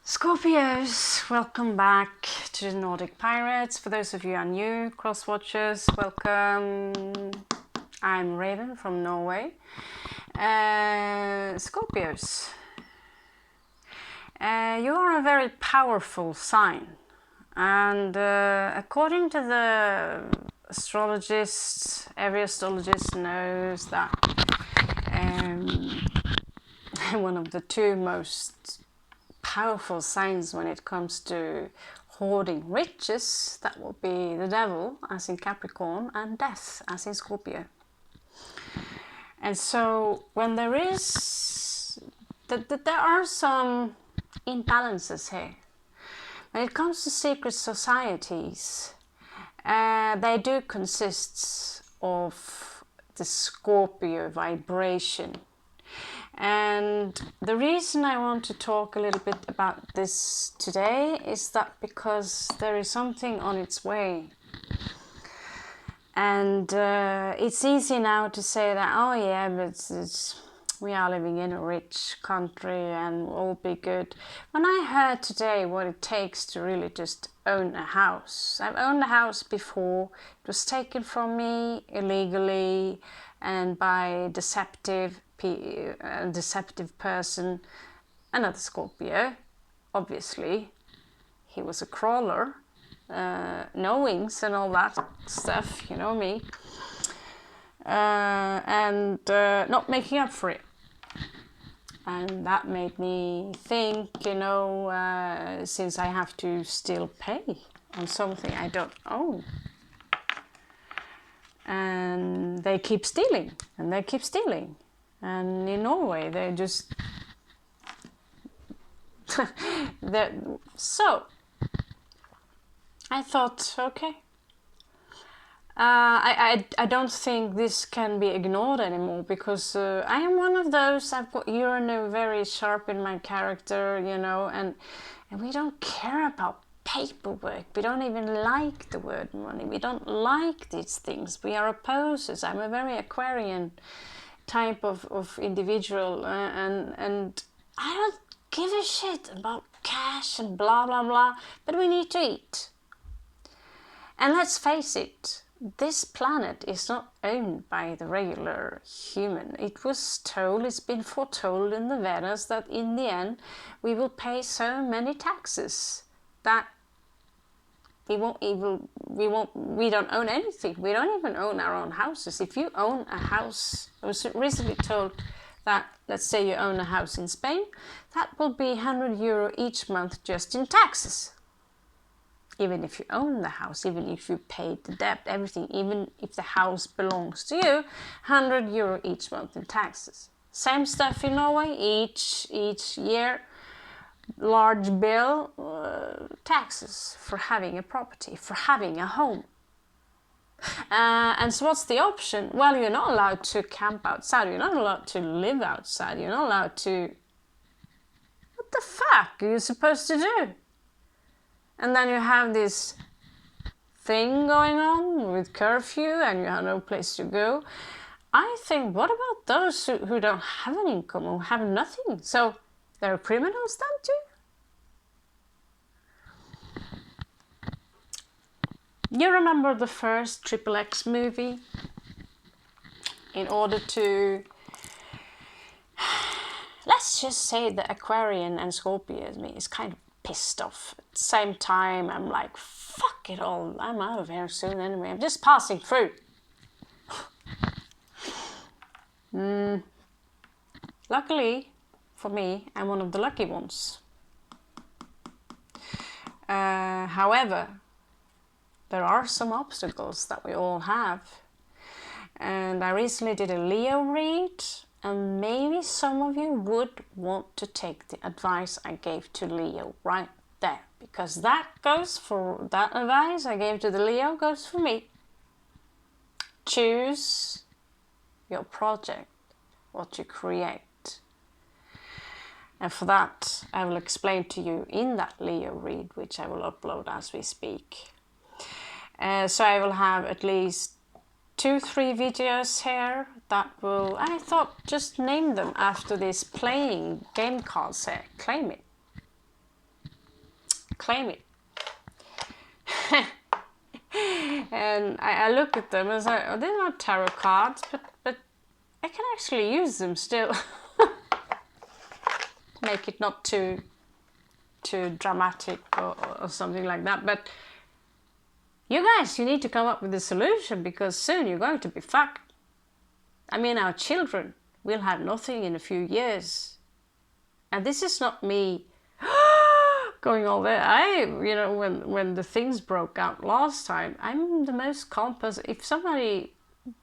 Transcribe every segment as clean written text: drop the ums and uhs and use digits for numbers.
Scorpios, welcome back to the Nordic Pirates. For those of you who are new cross-watchers, welcome. I'm Raven from Norway. Scorpios, you are a very powerful sign, and according to the astrologists, every astrologist knows that one of the two most powerful signs when it comes to hoarding riches, that will be the devil, as in Capricorn, and death, as in Scorpio. And so when there are some imbalances here. When it comes to secret societies, they do consist of the Scorpio vibration. And the reason I want to talk a little bit about this today is that because there is something on its way. And it's easy now to say that, oh yeah, but we are living in a rich country and we'll all be good. When I heard today what it takes to really just own a house. I've owned a house before. It was taken from me illegally and by a deceptive person, another Scorpio, obviously. He was a crawler, no wings and all that stuff, you know me, and not making up for it. And that made me think, you know, since I have to still pay on something I don't own. And they keep stealing, and they keep stealing. And in Norway, they just... So, I thought, okay. I don't think this can be ignored anymore, because I am one of those. I've got Uranus very sharp in my character, you know, and we don't care about paperwork. We don't even like the word money. We don't like these things. We are opposers. I'm a very Aquarian type of individual, and I don't give a shit about cash and blah blah blah, but we need to eat. And let's face it, this planet is not owned by the regular human. It's been foretold in the Vedas that in the end we will pay so many taxes that we don't own anything. We don't even own our own houses. If you own a house, I was recently told that, let's say you own a house in Spain, that will be €100 each month just in taxes. Even if you own the house, even if you paid the debt, everything, even if the house belongs to you, €100 each month in taxes. Same stuff in Norway, each year. Large bill, taxes for having a property, for having a home. And so what's the option? Well, you're not allowed to camp outside, you're not allowed to live outside, you're not allowed to... What the fuck are you supposed to do? And then you have this thing going on with curfew and you have no place to go. I think, what about those who don't have an income or have nothing? So they're criminals then too? You remember the first XXX movie? In order to... Let's just say the Aquarian and Scorpio in me is kind of pissed off. At the same time, I'm like, fuck it all. I'm out of here soon anyway. I'm just passing through. Luckily, for me, I'm one of the lucky ones. However, there are some obstacles that we all have. And I recently did a Leo read, and maybe some of you would want to take the advice I gave to Leo right there. Because that advice I gave to the Leo goes for me. Choose your project, what you create. And for that, I will explain to you in that Leo read, which I will upload as we speak. So I will have at least 2-3 videos here that will, I thought, just name them after this playing game cards here. Claim it. claim it. And I look at them and say, oh, they're not tarot cards, but I can actually use them still. Make it not too dramatic or something like that. But you guys, you need to come up with a solution, because soon you're going to be fucked. I mean, our children will have nothing in a few years. And this is not me going all there. You know, when the things broke out last time, I'm the most calm person. If somebody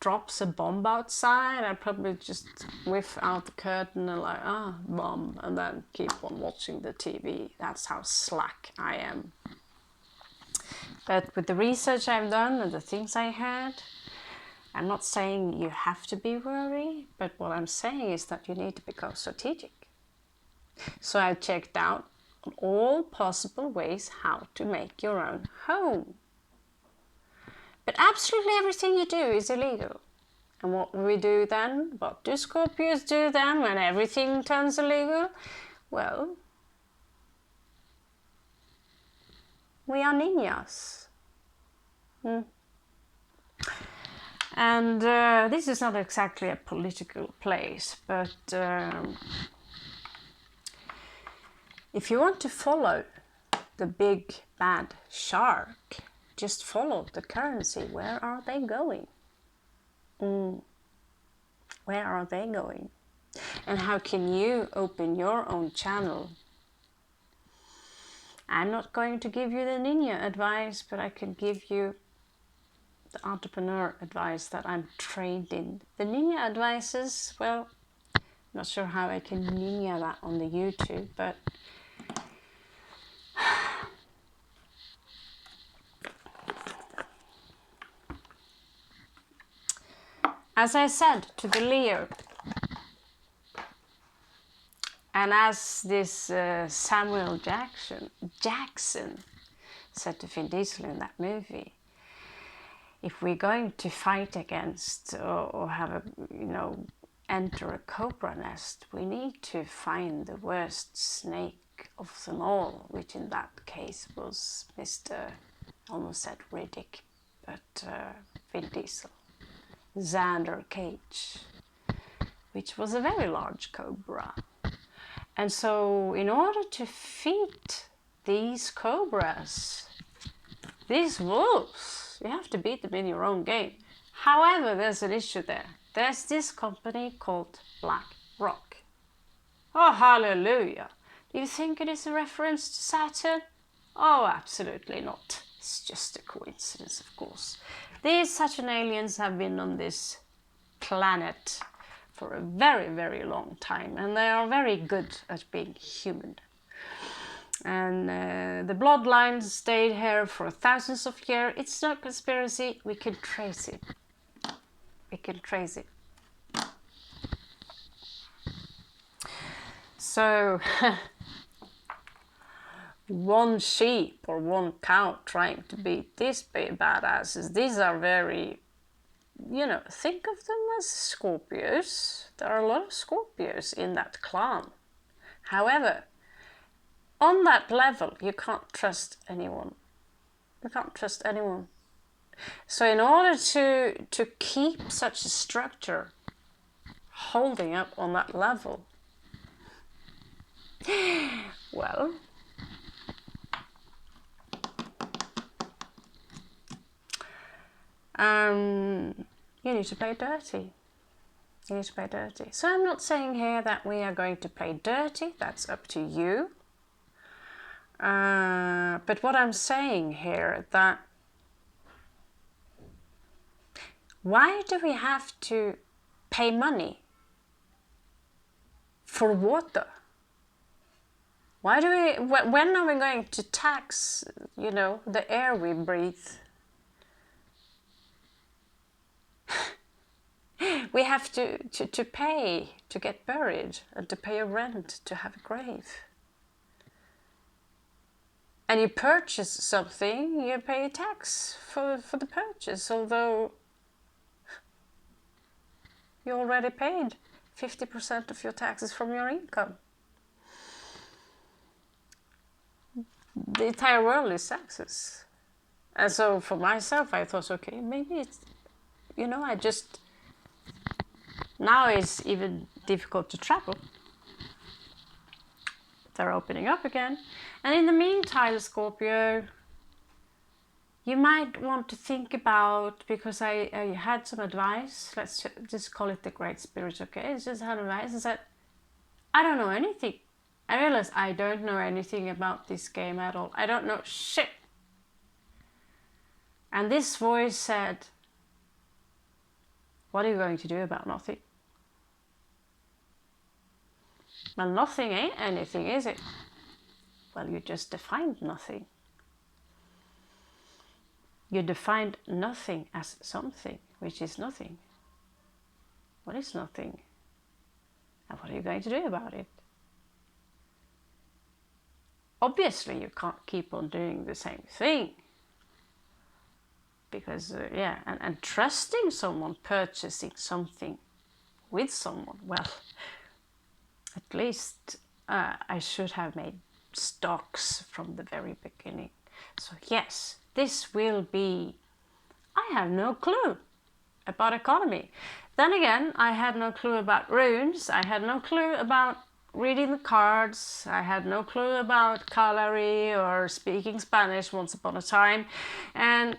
drops a bomb outside, I probably just whiff out the curtain and like, bomb, and then keep on watching the TV. That's how slack I am. But with the research I've done and the things I had, I'm not saying you have to be worried, but what I'm saying is that you need to become strategic. So I've checked out all possible ways how to make your own home. But absolutely everything you do is illegal. And what do we do then? What do Scorpios do then when everything turns illegal? Well, we are ninjas. And this is not exactly a political place, but if you want to follow the big bad shark, just follow the currency. Where are they going? Where are they going? And how can you open your own channel? I'm not going to give you the ninja advice, but I can give you the entrepreneur advice that I'm trained in. The ninja advices, well, not sure how I can ninja that on the YouTube, but as I said to the Leo, and as this Samuel Jackson said to Vin Diesel in that movie, if we're going to fight against or have a, enter a cobra nest, we need to find the worst snake of them all, which in that case was Mr. almost said Riddick, but Vin Diesel. Xander Cage, which was a very large cobra. And so in order to feed these cobras, these wolves, you have to beat them in your own game. However, there's an issue there. There's this company called BlackRock. Oh, hallelujah. Do you think it is a reference to Saturn? Oh, absolutely not. It's just a coincidence, of course. These Saturn aliens have been on this planet for a very, very long time, and they are very good at being human. And the bloodlines stayed here for thousands of years. It's not conspiracy. We can trace it. We can trace it. So one sheep or one cow trying to beat these badasses, these are very, think of them as Scorpios. There are a lot of Scorpios in that clan. However, on that level, you can't trust anyone. You can't trust anyone. So in order to keep such a structure holding up on that level, well, you need to play dirty. You need to play dirty. So I'm not saying here that we are going to play dirty. That's up to you. But what I'm saying here that why do we have to pay money for water? Why do we? When are we going to tax, the air we breathe? We have to pay to get buried and to pay a rent to have a grave. And you purchase something, you pay a tax for the purchase, although you already paid 50% of your taxes from your income. the entire world is success. And so for myself, I thought, okay, maybe it's, you know, I just, now it's even difficult to travel. They're opening up again. And in the meantime, Scorpio, you might want to think about, because I had some advice, let's just call it the Great Spirit, okay? It's just had advice and said, I don't know anything. I realized I don't know anything about this game at all. I don't know shit. And this voice said, what are you going to do about nothing? Well, nothing ain't anything, is it? Well, you just defined nothing. You defined nothing as something, which is nothing. What is nothing? And what are you going to do about it? Obviously, you can't keep on doing the same thing. Because, yeah, and trusting someone, purchasing something with someone, well, at least I should have made stocks from the very beginning. So yes, this will be, I have no clue about economy. Then again, I had no clue about runes. I had no clue about reading the cards. I had no clue about calorie or speaking Spanish once upon a time. And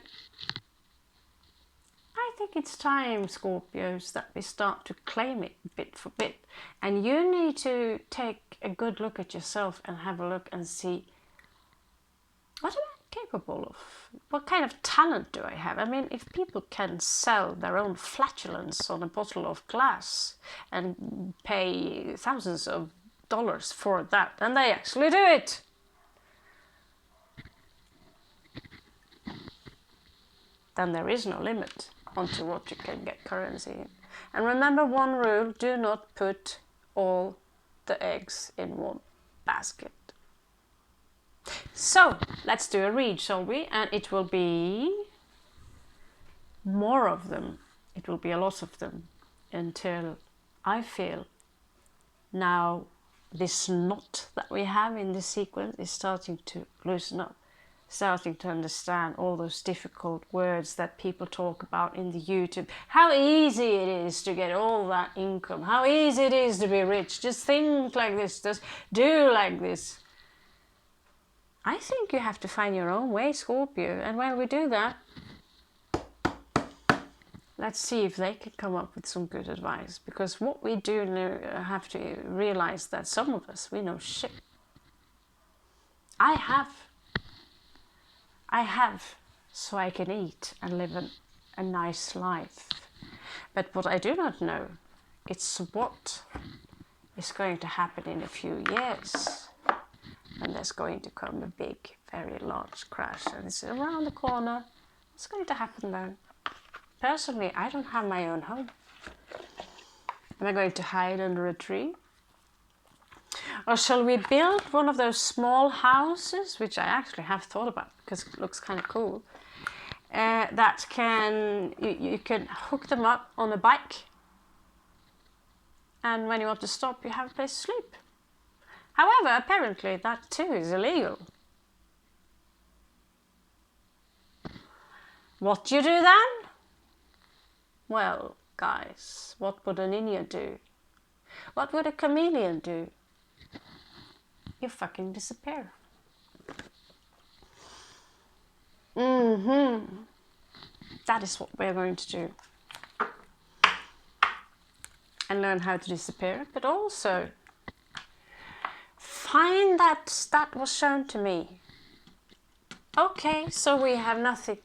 I think it's time, Scorpios, that we start to claim it bit for bit. And you need to take a good look at yourself and have a look and see, what am I capable of? What kind of talent do I have? I mean, if people can sell their own flatulence on a bottle of glass and pay thousands of dollars for that, and they actually do it. Then there is no limit onto what you can get currency in. And remember one rule, do not put all the eggs in one basket. So, let's do a read, shall we? And it will be more of them. It will be a lot of them until I feel now this knot that we have in the sequence is starting to loosen up. Starting to understand all those difficult words that people talk about in the YouTube. How easy it is to get all that income. How easy it is to be rich. Just think like this. Just do like this. I think you have to find your own way, Scorpio. And while we do that, let's see if they can come up with some good advice. Because what we do have to realize that some of us, we know shit. I have, so I can eat and live a nice life. But what I do not know, it's what is going to happen in a few years. And there's going to come a big, very large crash. And it's around the corner. What's going to happen then? Personally, I don't have my own home. Am I going to hide under a tree? Or shall we build one of those small houses, which I actually have thought about because it looks kind of cool, that can, you can hook them up on a bike, and when you want to stop, you have a place to sleep. However, apparently that too is illegal. What do you do then? Well, guys, what would a ninja do? What would a chameleon do? You fucking disappear. That is what we're going to do. And learn how to disappear, but also find that was shown to me. Okay, so we have nothing.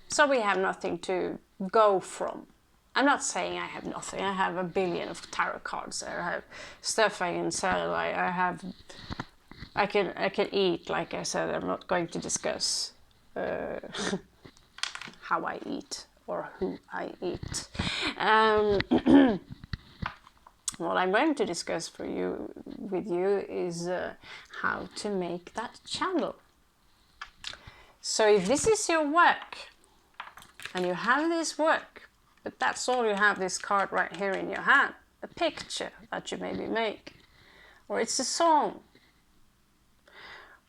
So we have nothing to go from. I'm not saying I have nothing. I have a billion of tarot cards there. I have stuff I can sell. I can eat. Like I said, I'm not going to discuss how I eat or who I eat. What I'm going to discuss with you is how to make that channel. So if this is your work and you have this work, but that's all you have, this card right here in your hand, a picture that you maybe make, or it's a song,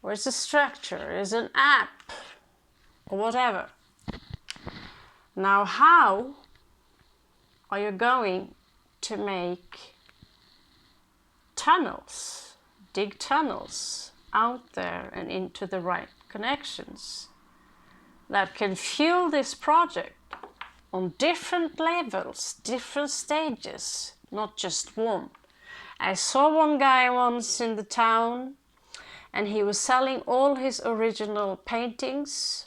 or it's a structure, it's an app, or whatever. Now, how are you going to make tunnels, dig tunnels out there and into the right connections that can fuel this project on different levels, different stages, not just one? I saw one guy once in the town, and he was selling all his original paintings,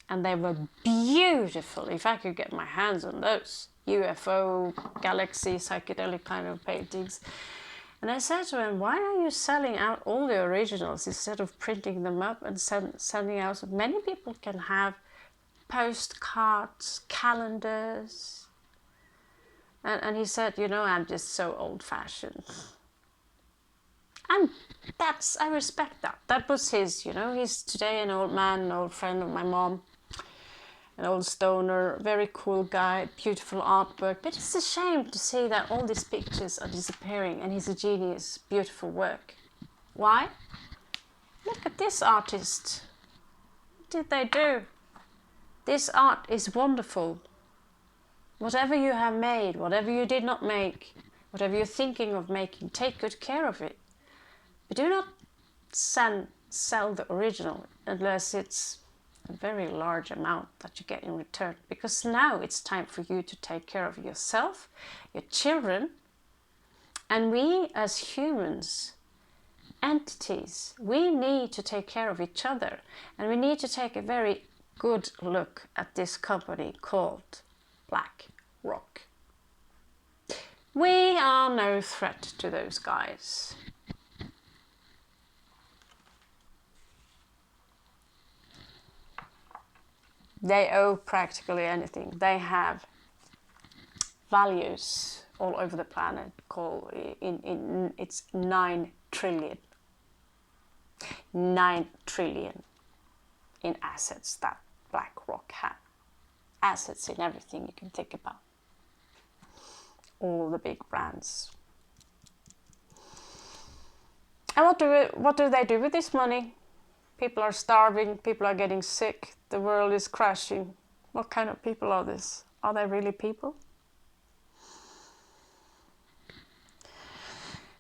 and they were beautiful. If I could get my hands on those UFO, galaxy, psychedelic kind of paintings. And I said to him, why are you selling out all the originals instead of printing them up and sending out? Many people can have postcards, calendars. And he said, you know, I'm just so old-fashioned. And I respect that. That was his, you know, he's today an old man, an old friend of my mom, an old stoner, very cool guy, beautiful artwork. But it's a shame to see that all these pictures are disappearing, and he's a genius, beautiful work. Why? Look at this artist. What did they do? This art is wonderful. Whatever you have made, whatever you did not make, whatever you're thinking of making, take good care of it. But do not sell the original unless it's a very large amount that you get in return. Because now it's time for you to take care of yourself, your children, and we as humans, entities, we need to take care of each other. And we need to take a very good look at this company called BlackRock. We are no threat to those guys. They owe practically anything. They have values all over the planet called it's 9 trillion. 9 trillion in assets that BlackRock have. Assets in everything you can think about. All the big brands. And what do they do with this money? People are starving, people are getting sick, the world is crashing. What kind of people are this? Are they really people?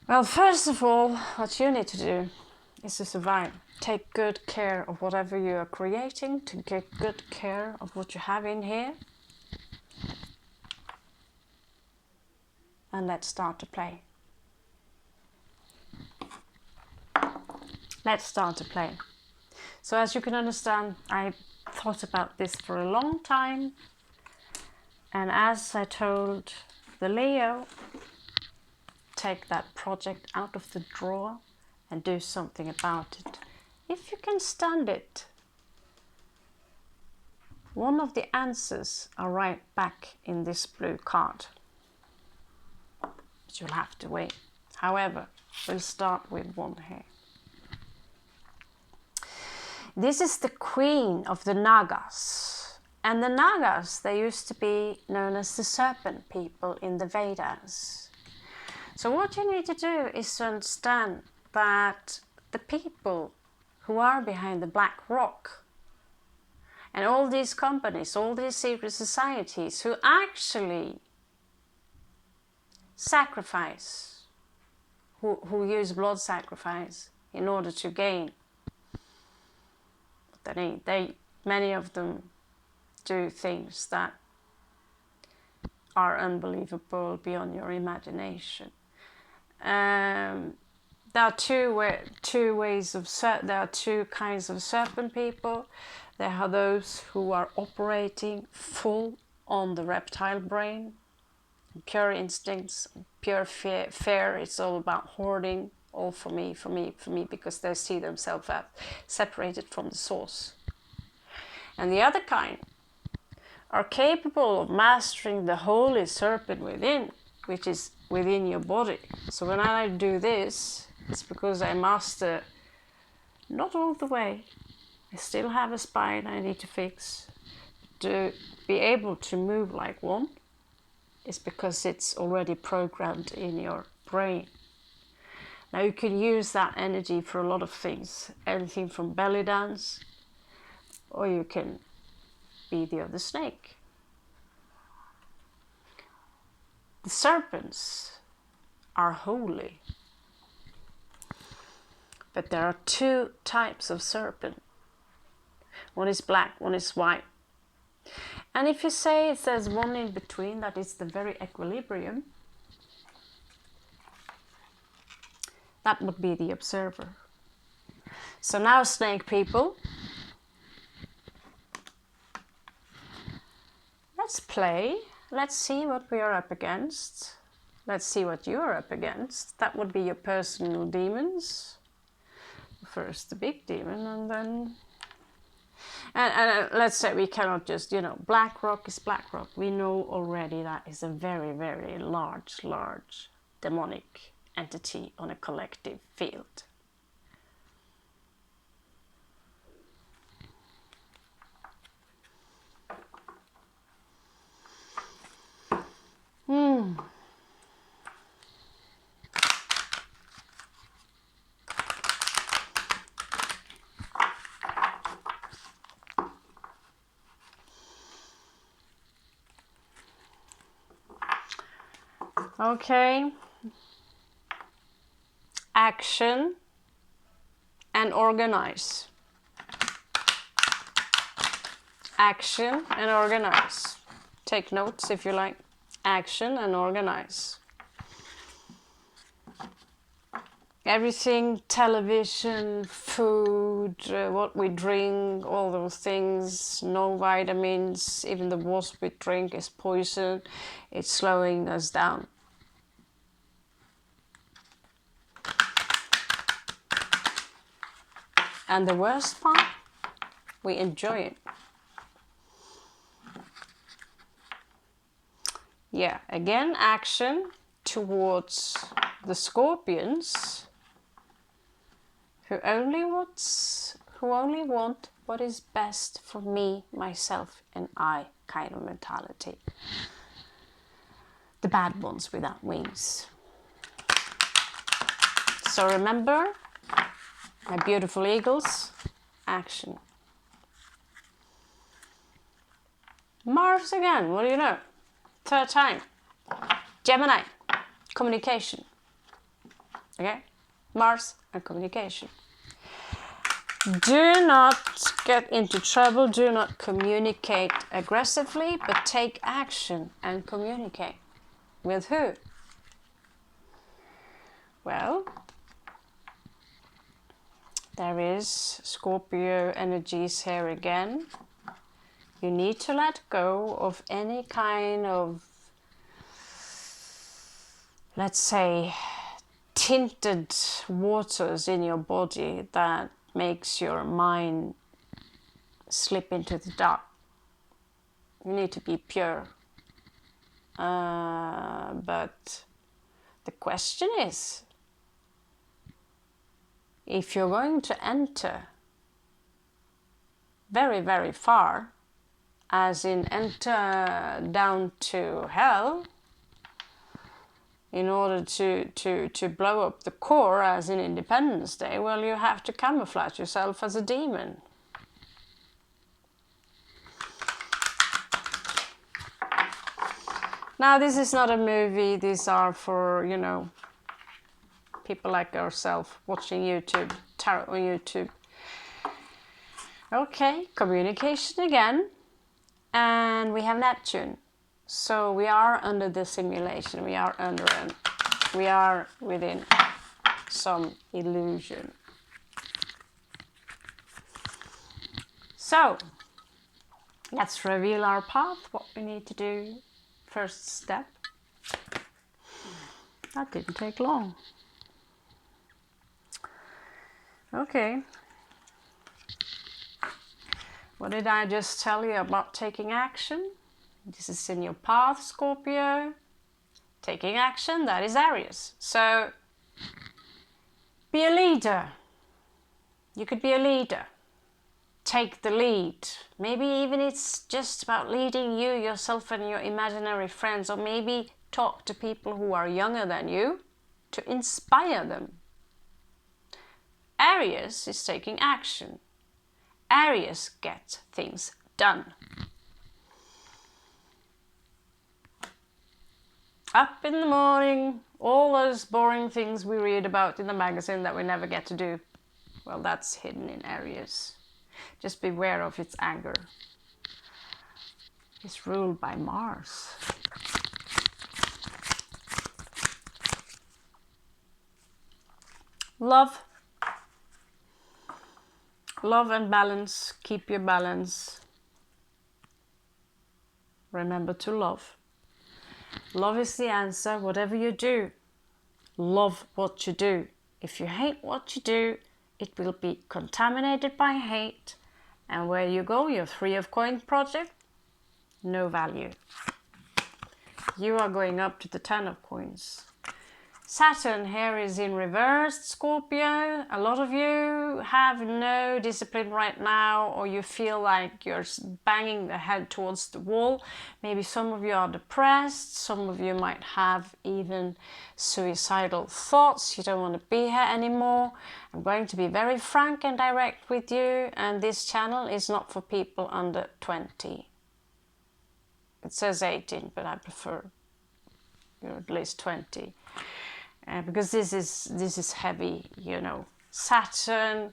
Well, first of all, what you need to do is to survive. Take good care of whatever you are creating, to get good care of what you have in here. And let's start to play. Let's start to play. So as you can understand, I thought about this for a long time. And as I told the Leo, take that project out of the drawer and do something about it. If you can stand it. One of the answers are right back in this blue card. But you'll have to wait. However, we'll start with one here. This is the queen of the Nagas. And the Nagas, they used to be known as the serpent people in the Vedas. So what you need to do is to understand that the people who are behind the BlackRock and all these companies, all these secret societies who actually sacrifice, who use blood sacrifice in order to gain what they need. Many of them do things that are unbelievable beyond your imagination. There are there are two kinds of serpent people. There are those who are operating full on the reptile brain, pure instincts, pure fear. It's all about hoarding, all for me, for me, for me, because they see themselves as separated from the source. And the other kind are capable of mastering the holy serpent within, which is within your body. So when I do this, it's because I master not all the way. I still have a spine I need to fix. To be able to move like one is because it's already programmed in your brain. Now you can use that energy for a lot of things, anything from belly dance, or you can be the other snake. The serpents are holy, but there are two types of serpent. One is black, one is white. And if you say there's one in between that is the very equilibrium, that would be the observer. So now, snake people, let's play. Let's see what we are up against. Let's see what you are up against. That would be your personal demons. First the big demon, and then... And let's say we cannot just, you know, black rock is black rock. We know already that is a very, very large demonic entity on a collective field. Okay. Action and organize. Action and organize. Take notes if you like. Action and organize. Everything, television, food, what we drink, all those things, no vitamins, even the water we drink is poison. It's slowing us down. And the worst part, we enjoy it. Yeah, again, action towards the Scorpions who only want what is best for me, myself, and I kind of mentality. The bad ones without wings. So remember, my beautiful eagles, action. Mars again, what do you know? Third time. Gemini, communication. Okay? Mars and communication. Do not get into trouble, do not communicate aggressively, but take action and communicate. With who? Well, there is Scorpio energies here again. You need to let go of any kind of, let's say, tinted waters in your body that makes your mind slip into the dark. You need to be pure. But the question is, if you're going to enter very, very far, as in enter down to hell, in order to blow up the core, as in Independence Day, well, you have to camouflage yourself as a demon. Now, this is not a movie. These are for, you know, people like ourselves watching YouTube, tarot on YouTube. Okay, communication again. And we have Neptune. So we are under the simulation. We are we are within some illusion. So let's reveal our path, what we need to do. First step. That didn't take long. Okay. What did I just tell you about taking action? This is in your path, Scorpio. Taking action, that is Aries. So, be a leader. You could be a leader. Take the lead. Maybe even it's just about leading you, yourself and your imaginary friends, or maybe talk to people who are younger than you to inspire them Aries is taking action. Aries get things done. Up in the morning, all those boring things we read about in the magazine that we never get to do. Well, that's hidden in Aries. Just beware of its anger. It's ruled by Mars. Love. Love and balance. Keep your balance. Remember to love. Love is the answer. Whatever you do, love what you do. If you hate what you do, it will be contaminated by hate. And where you go, your 3 of Coins project, no value. You are going up to the 10 of Coins. Saturn here is in reversed, Scorpio. A lot of you have no discipline right now, or you feel like you're banging the head towards the wall. Maybe some of you are depressed. Some of you might have even suicidal thoughts. You don't want to be here anymore. I'm going to be very frank and direct with you, and this channel is not for people under 20. It says 18, but I prefer you're at least 20. Because this is heavy, you know. Saturn.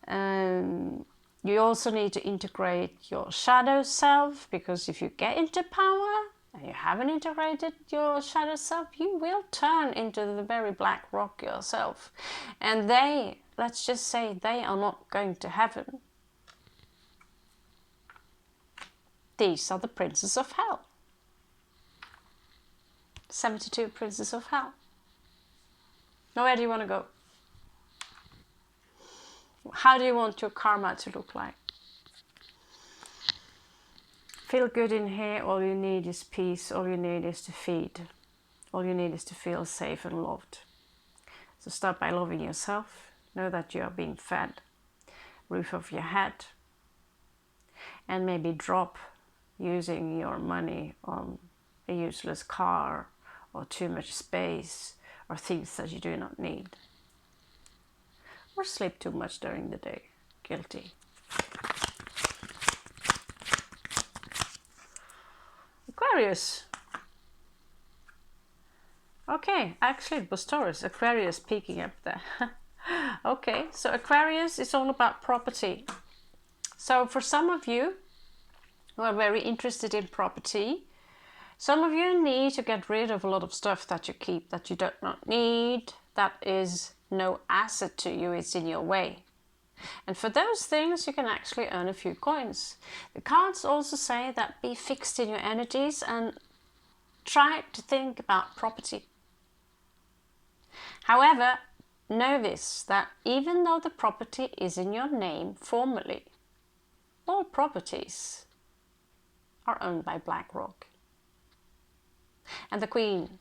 You also need to integrate your shadow self, because if you get into power and you haven't integrated your shadow self, you will turn into the very black rock yourself. And they, let's just say, they are not going to heaven. These are the princes of hell. 72 princes of hell. Now, where do you want to go? How do you want your karma to look like? Feel good in here. All you need is peace. All you need is to feed. All you need is to feel safe and loved. So start by loving yourself. Know that you are being fed. Roof over your head. And maybe drop using your money on a useless car or too much space, or things that you do not need. Or sleep too much during the day. Guilty. Aquarius. Okay, actually it was Taurus. Aquarius peeking up there. Okay, so Aquarius is all about property. So for some of you who are very interested in property, some of you need to get rid of a lot of stuff that you keep, that you do not need, that is no asset to you, it's in your way. And for those things, you can actually earn a few coins. The cards also say that be fixed in your energies and try to think about property. However, know this, that even though the property is in your name formally, all properties are owned by BlackRock. And the Queen,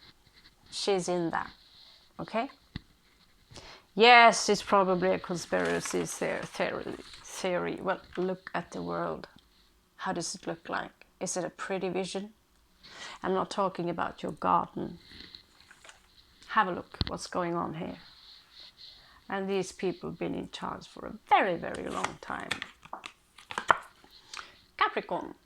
she's in that, okay? Yes, it's probably a conspiracy theory. Well, look at the world. How does it look like? Is it a pretty vision? I'm not talking about your garden. Have a look what's going on here. And these people have been in charge for a very, very long time. Capricorn.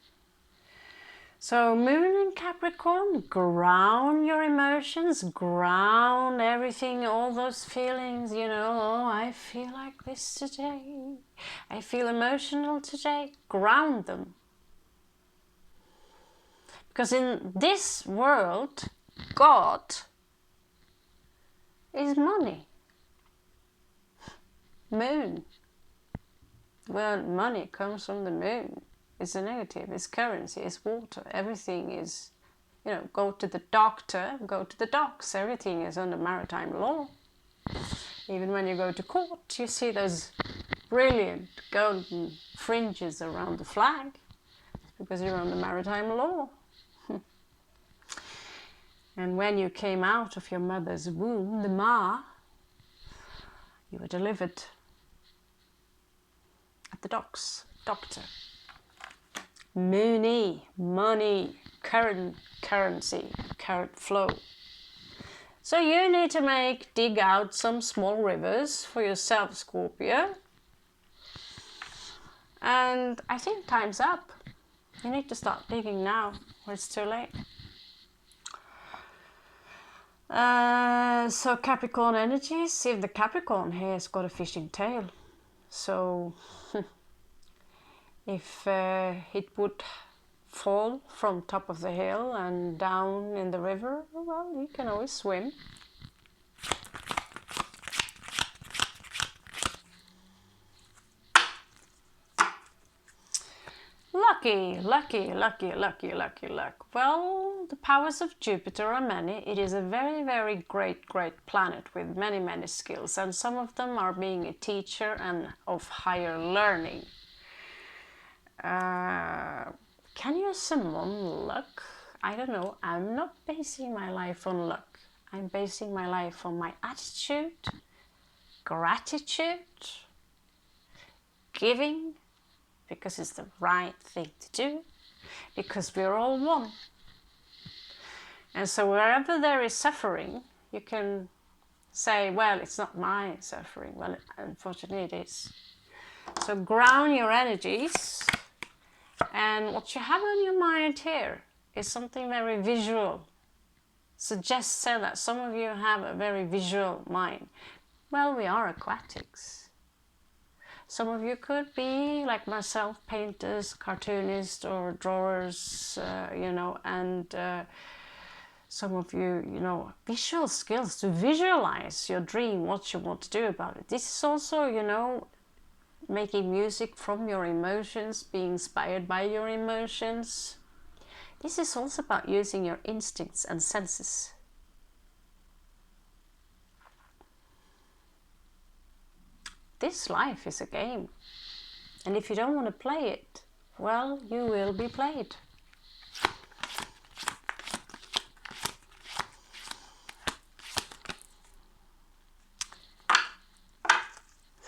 So Moon in Capricorn, ground your emotions, ground everything, all those feelings, you know, oh, I feel like this today, I feel emotional today, ground them. Because in this world, God is money. Moon. Well, money comes from the moon. It's a negative, it's currency, it's water. Everything is, you know, go to the doctor, go to the docks. Everything is under maritime law. Even when you go to court, you see those brilliant golden fringes around the flag, because you're under maritime law. And when you came out of your mother's womb, the Ma, you were delivered at the docks, doctor. Money, currency, current flow. So you need to dig out some small rivers for yourself, Scorpio. And I think time's up. You need to start digging now, or it's too late. So Capricorn energies, see if the Capricorn here has got a fishing tail. So if it would fall from top of the hill and down in the river, well, you can always swim. Lucky, lucky, lucky, lucky, lucky, luck. Well, the powers of Jupiter are many. It is a very, very great, great planet with many, many skills. And some of them are being a teacher and of higher learning. Can you summon luck? I don't know. I'm not basing my life on luck. I'm basing my life on my attitude, gratitude, giving, because it's the right thing to do, because we're all one. And so wherever there is suffering, you can say, well, it's not my suffering. Well, unfortunately it is. So ground your energies, and what you have on your mind here is something very visual. Suggests that some of you have a very visual mind. Well, we are aquatics. Some of you could be, like myself, painters, cartoonists, or drawers, you know, and some of you, you know, visual skills to visualize your dream, what you want to do about it. This is also, you know, making music from your emotions, being inspired by your emotions. This is also about using your instincts and senses. This life is a game, and if you don't want to play it, well, you will be played.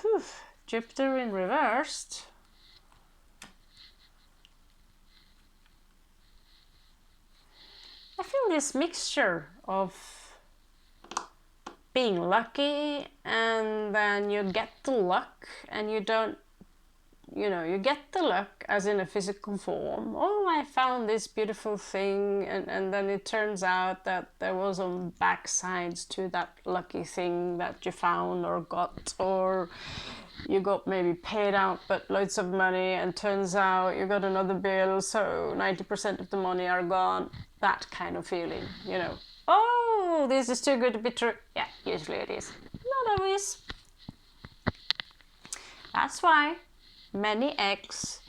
Whew. Jupiter in reversed. I feel this mixture of being lucky, and then you get the luck, and you don't, you know, you get the luck as in a physical form. Oh, I found this beautiful thing, and then it turns out that there was some backsides to that lucky thing that you found or got, or you got maybe paid out but loads of money, and turns out you got another bill, so 90% of the money are gone. That kind of feeling, you know. Oh, this is too good to be true. Yeah, usually it is. Not always. That's why many eggs,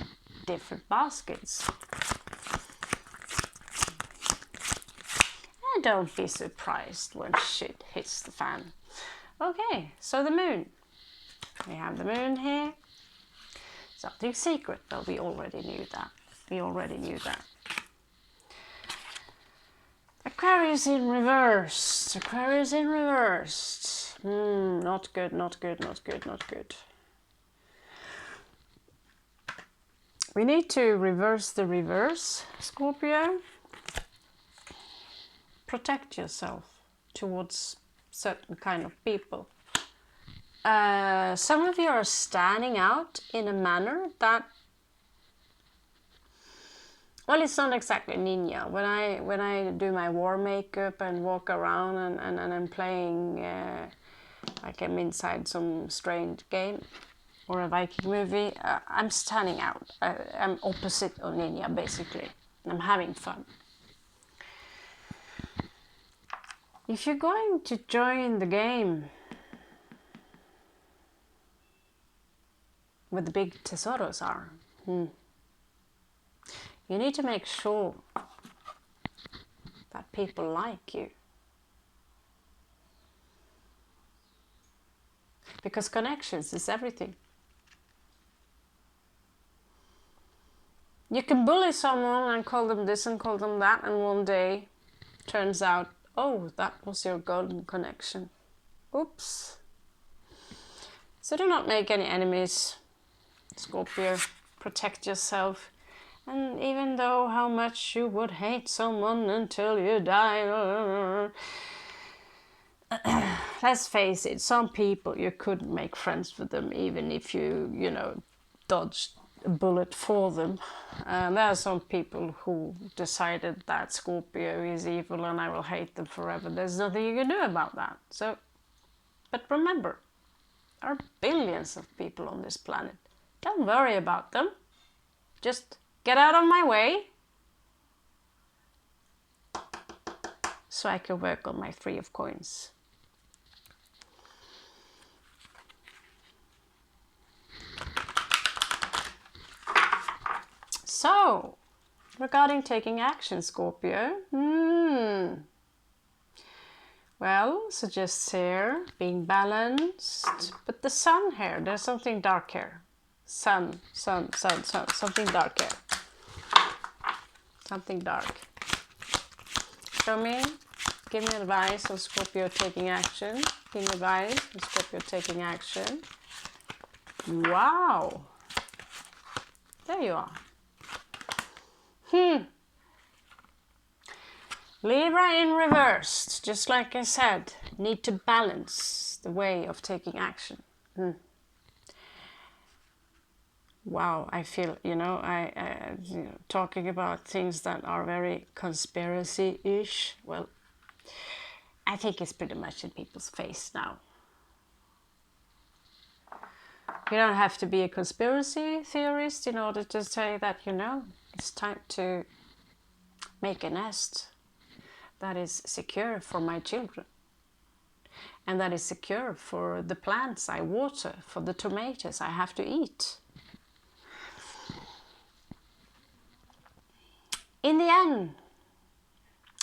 different baskets. And don't be surprised when shit hits the fan. Okay, so the moon. We have the moon here. Something secret, but we already knew that. We already knew that. Aquarius in reverse. Aquarius in reverse. Not good, not good, not good, not good. We need to reverse the reverse, Scorpio. Protect yourself towards certain kind of people. Some of you are standing out in a manner that, well, it's not exactly ninja. When I do my war makeup and walk around and I'm playing like I'm inside some strange game or a Viking movie, I'm standing out. I'm opposite of ninja, basically. I'm having fun. If you're going to join the game where the big tesoros are, you need to make sure that people like you. Because connections is everything. You can bully someone and call them this and call them that, and one day turns out, oh, that was your golden connection. Oops. So do not make any enemies, Scorpio. Protect yourself. And even though how much you would hate someone until you die, let's face it, some people you couldn't make friends with them even if you know, dodged a bullet for them. There are some people who decided that Scorpio is evil and I will hate them forever. There's nothing you can do about that. So, but remember, there are billions of people on this planet. Don't worry about them. Just get out of my way so I can work on my 3 of coins. So, regarding taking action, Scorpio, well, suggests here being balanced, but the sun here, there's something dark here. Sun, something dark here. Something dark. Show me, give me advice on Scorpio taking action. Give me advice on Scorpio taking action. Wow. There you are. Libra in reversed, just like I said, need to balance the way of taking action. Wow, I feel, you know, talking about things that are very conspiracy-ish, well, I think it's pretty much in people's face now. You don't have to be a conspiracy theorist in order to say that, you know, it's time to make a nest that is secure for my children. And that is secure for the plants I water, for the tomatoes I have to eat. In the end,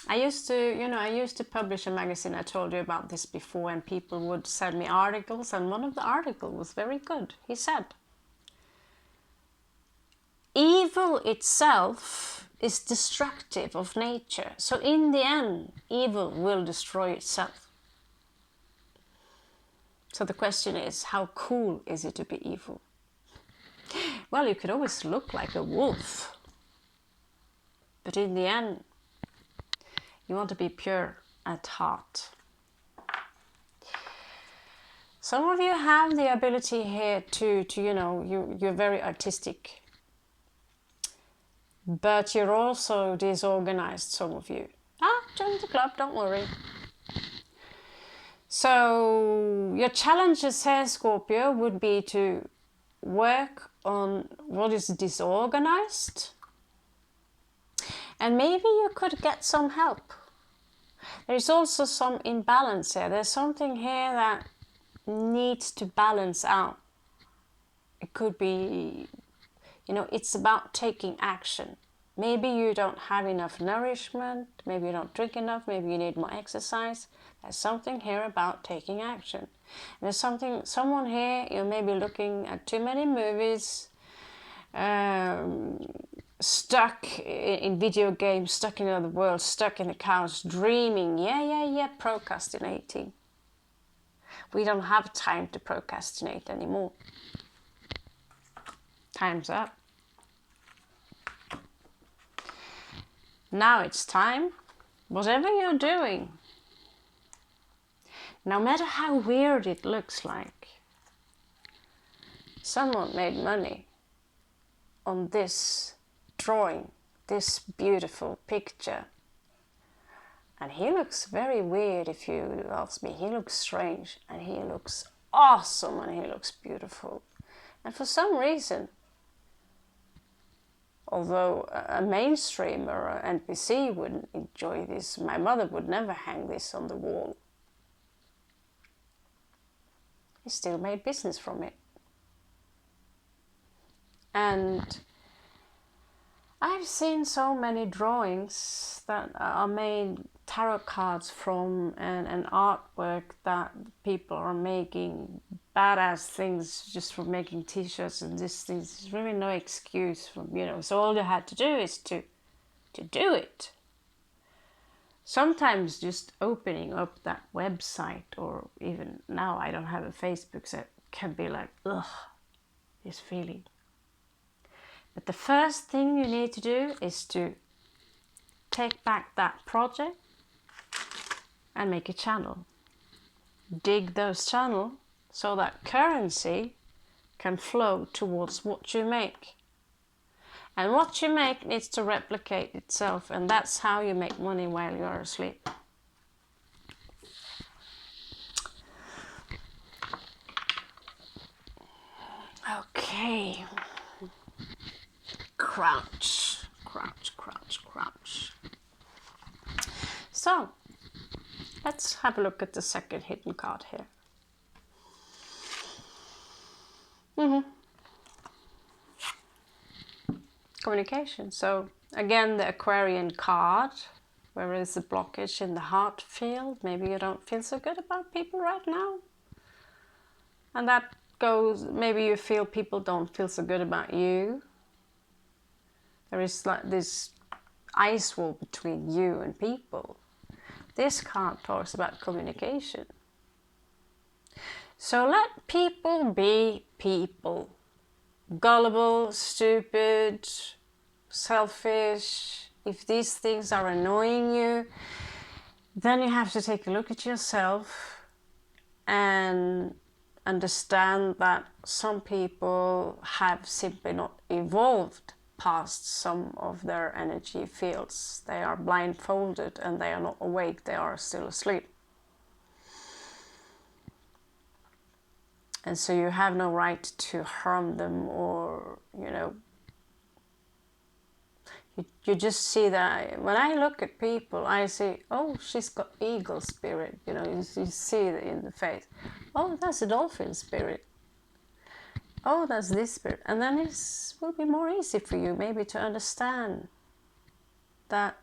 I used to publish a magazine. I told you about this before, and people would send me articles, and one of the articles was very good. He said, evil itself is destructive of nature. So in the end, evil will destroy itself. So the question is, how cool is it to be evil? Well, you could always look like a wolf. But in the end, you want to be pure at heart. Some of you have the ability here to you know, you're very artistic. But you're also disorganized, some of you. Join the club, don't worry. So your challenges here, Scorpio, would be to work on what is disorganized. And maybe you could get some help. There's also some imbalance here. There's something here that needs to balance out. It could be, you know, it's about taking action. Maybe you don't have enough nourishment, maybe you don't drink enough, maybe you need more exercise. There's something here about taking action. There's someone here, you may be looking at too many movies, stuck in video games, stuck in another world, stuck in the couch, dreaming, procrastinating. We don't have time to procrastinate anymore. Time's up. Now it's time, whatever you're doing, no matter how weird it looks like, someone made money on this drawing, this beautiful picture. And he looks very weird if you ask me. He looks strange and he looks awesome and he looks beautiful. And for some reason, although a mainstream or an NPC wouldn't enjoy this, my mother would never hang this on the wall. He still made business from it. And I've seen so many drawings that are made, tarot cards from, and artwork that people are making badass things just for making t-shirts and this things. There's really no excuse from, you know, so all you had to do is to do it. Sometimes just opening up that website, or even now I don't have a Facebook, so it can be like, ugh, this feeling. But the first thing you need to do is to take back that project and make a channel. dig those channels so that currency can flow towards what you make. And what you make needs to replicate itself, and that's how you make money while you are asleep. Okay. Crouch, crouch, crouch, crouch. So, let's have a look at the second hidden card here. Communication. So, again, the Aquarian card, where is the blockage in the heart field. Maybe you don't feel so good about people right now. And that goes, maybe you feel people don't feel so good about you. There is like this ice wall between you and people. This card talks about communication. So let people be people. Gullible, stupid, selfish. If these things are annoying you, then you have to take a look at yourself and understand that some people have simply not evolved past some of their energy fields. They are blindfolded and they are not awake, they are still asleep. And so you have no right to harm them, or, you know, you just see that. When I look at people, I say, oh, she's got eagle spirit, you know, you see it in the face. Oh, that's a dolphin spirit. Oh, that's this spirit. And then it will be more easy for you maybe to understand that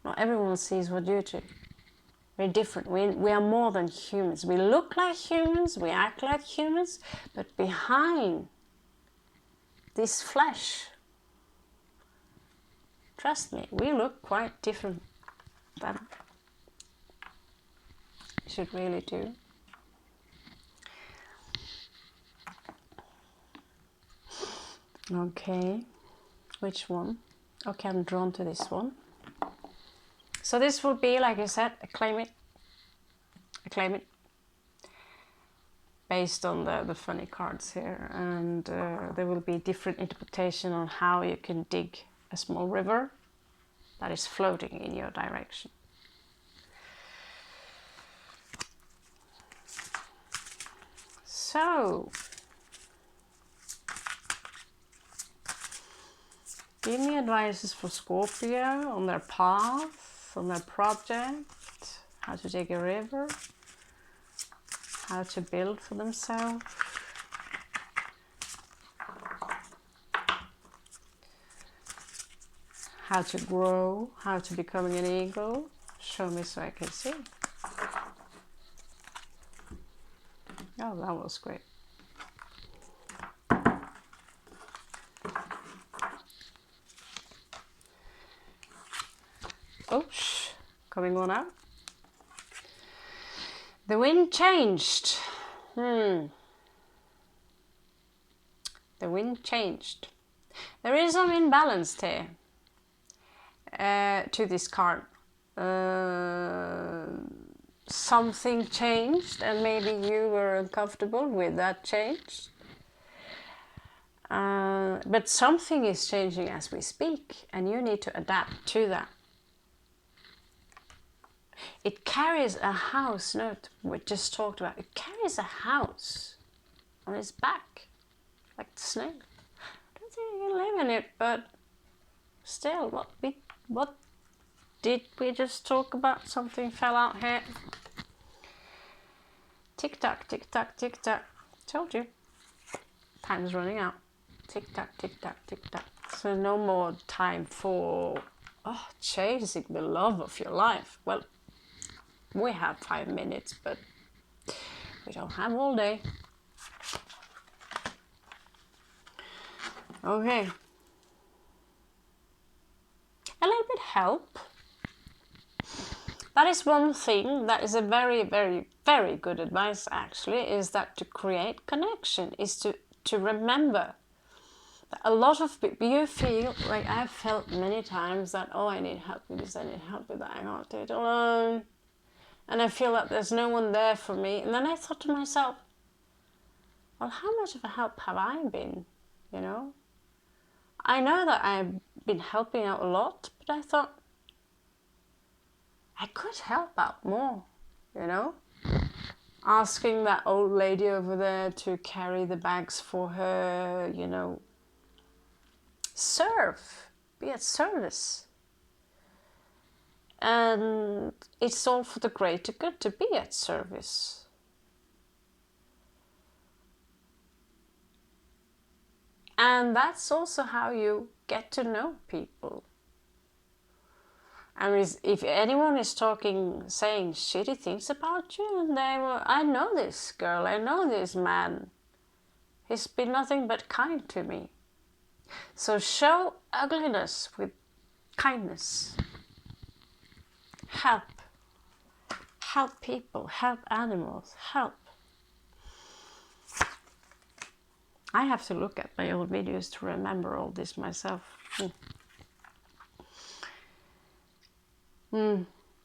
not everyone sees what you do. We're different. We are more than humans. We look like humans, we act like humans, but behind this flesh, trust me, we look quite different than we should really do. Okay, which one? Okay, I'm drawn to this one. So this will be, like I said, claim it, based on the funny cards here, and there will be different interpretation on how you can dig a small river that is floating in your direction. So, give me advices for Scorpio on their path, on their project, how to dig a river, how to build for themselves. How to grow, how to becoming an eagle. Show me so I can see. Oh, that was great. Oops, coming on out. The wind changed. The wind changed. There is some imbalance here to this card. Something changed and maybe you were uncomfortable with that change. But something is changing as we speak and you need to adapt to that. It carries a house, note we just talked about, it carries a house on its back, like the snake. I don't think you can live in it, but still, what did we just talk about? Something fell out here. Tick tock, tick tock, tick tock. Told you. Time's running out. Tick tock, tick tock, tick tock. So no more time for chasing the love of your life. Well, we have 5 minutes, but we don't have all day. Okay. A little bit help. That is one thing that is a very, very, very good advice actually, is that to create connection, is to remember that a lot of people, you feel, like I've felt many times that, oh, I need help with this, I need help with that, I can't do it alone. and I feel that there's no one there for me. And then I thought to myself, well, how much of a help have I been, you know? I know that I've been helping out a lot, but I thought I could help out more, you know? Asking that old lady over there to carry the bags for her, you know. Serve, be at service. And it's all for the greater good to be at service. And that's also how you get to know people. I mean, if anyone is saying shitty things about you, and I know this girl, I know this man. He's been nothing but kind to me. So show ugliness with kindness. Help. Help people, help animals, help. I have to look at my old videos to remember all this myself.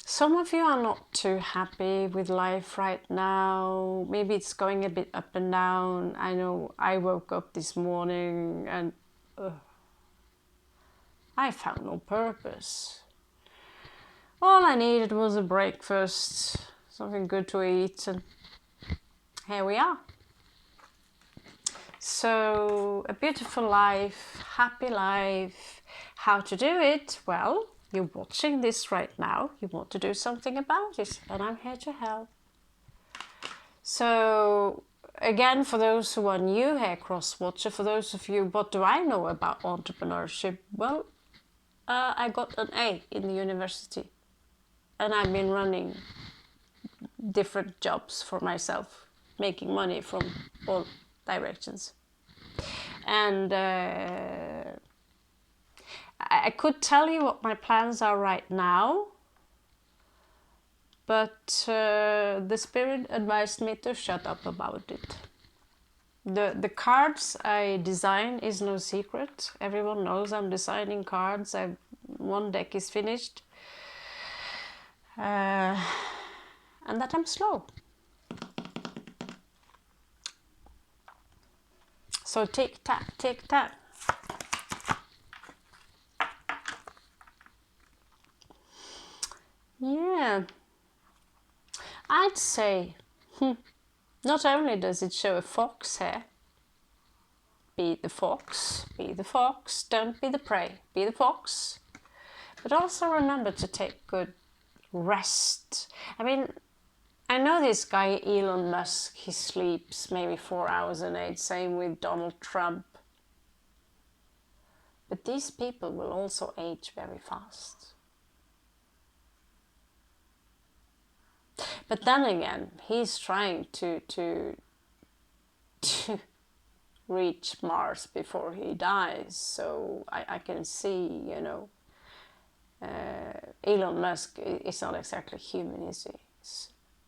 Some of you are not too happy with life right now. Maybe it's going a bit up and down. I know I woke up this morning and I found no purpose. All I needed was a breakfast, something good to eat, and here we are. So, a beautiful life, happy life. How to do it? Well, you're watching this right now. You want to do something about it, and I'm here to help. So, again, for those who are new here, cross-watcher, for those of you, what do I know about entrepreneurship? Well, I got an A in the university, and I've been running different jobs for myself, making money from all directions. And I could tell you what my plans are right now, but the spirit advised me to shut up about it. The cards I design is no secret. Everyone knows I'm designing cards. One deck is finished. And that I'm slow. So tick tack, tick tack. Yeah, I'd say not only does it show a fox here, be the fox, don't be the prey, be the fox, but also remember to take good rest. I mean, I know this guy Elon Musk, he sleeps maybe 4 hours a night, same with Donald Trump. But these people will also age very fast. But then again, he's trying to reach Mars before he dies, so I can see, you know, Elon Musk is not exactly human, is he?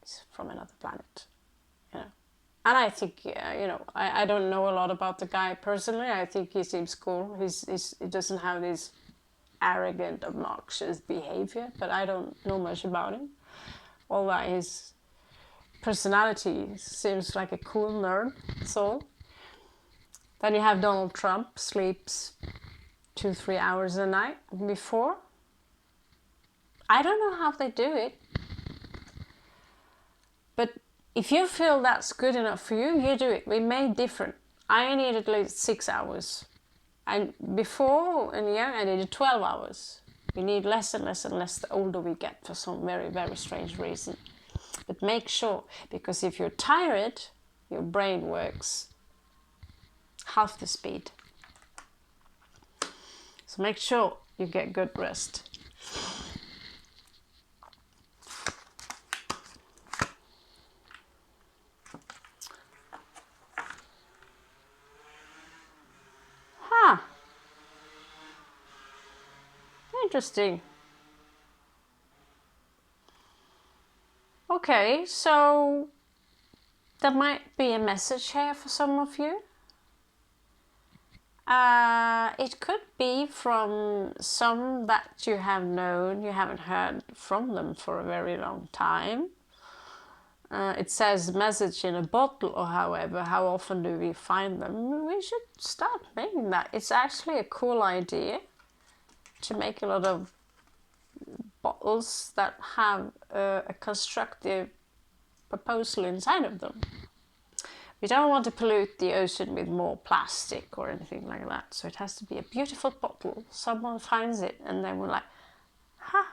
He's from another planet, you know. And I think, you know, I don't know a lot about the guy personally. I think he seems cool. He doesn't have this arrogant, obnoxious behavior, but I don't know much about him. Although his personality seems like a cool nerd, so. Then you have Donald Trump, sleeps 2-3 hours a night before. I don't know how they do it. But if you feel that's good enough for you, you do it. We made different. I need at least 6 hours. And before, in the year, I needed 12 hours. We need less and less and less the older we get for some very, very strange reason. But make sure, because if you're tired, your brain works half the speed. So make sure you get good rest. Interesting. Okay, so there might be a message here for some of you. It could be from some that you have known, you haven't heard from them for a very long time. it says message in a bottle, or however, how often do we find them? We should start making that. It's actually a cool idea to make a lot of bottles that have a constructive proposal inside of them. We don't want to pollute the ocean with more plastic or anything like that, so it has to be a beautiful bottle. Someone finds it and then we're like, ha,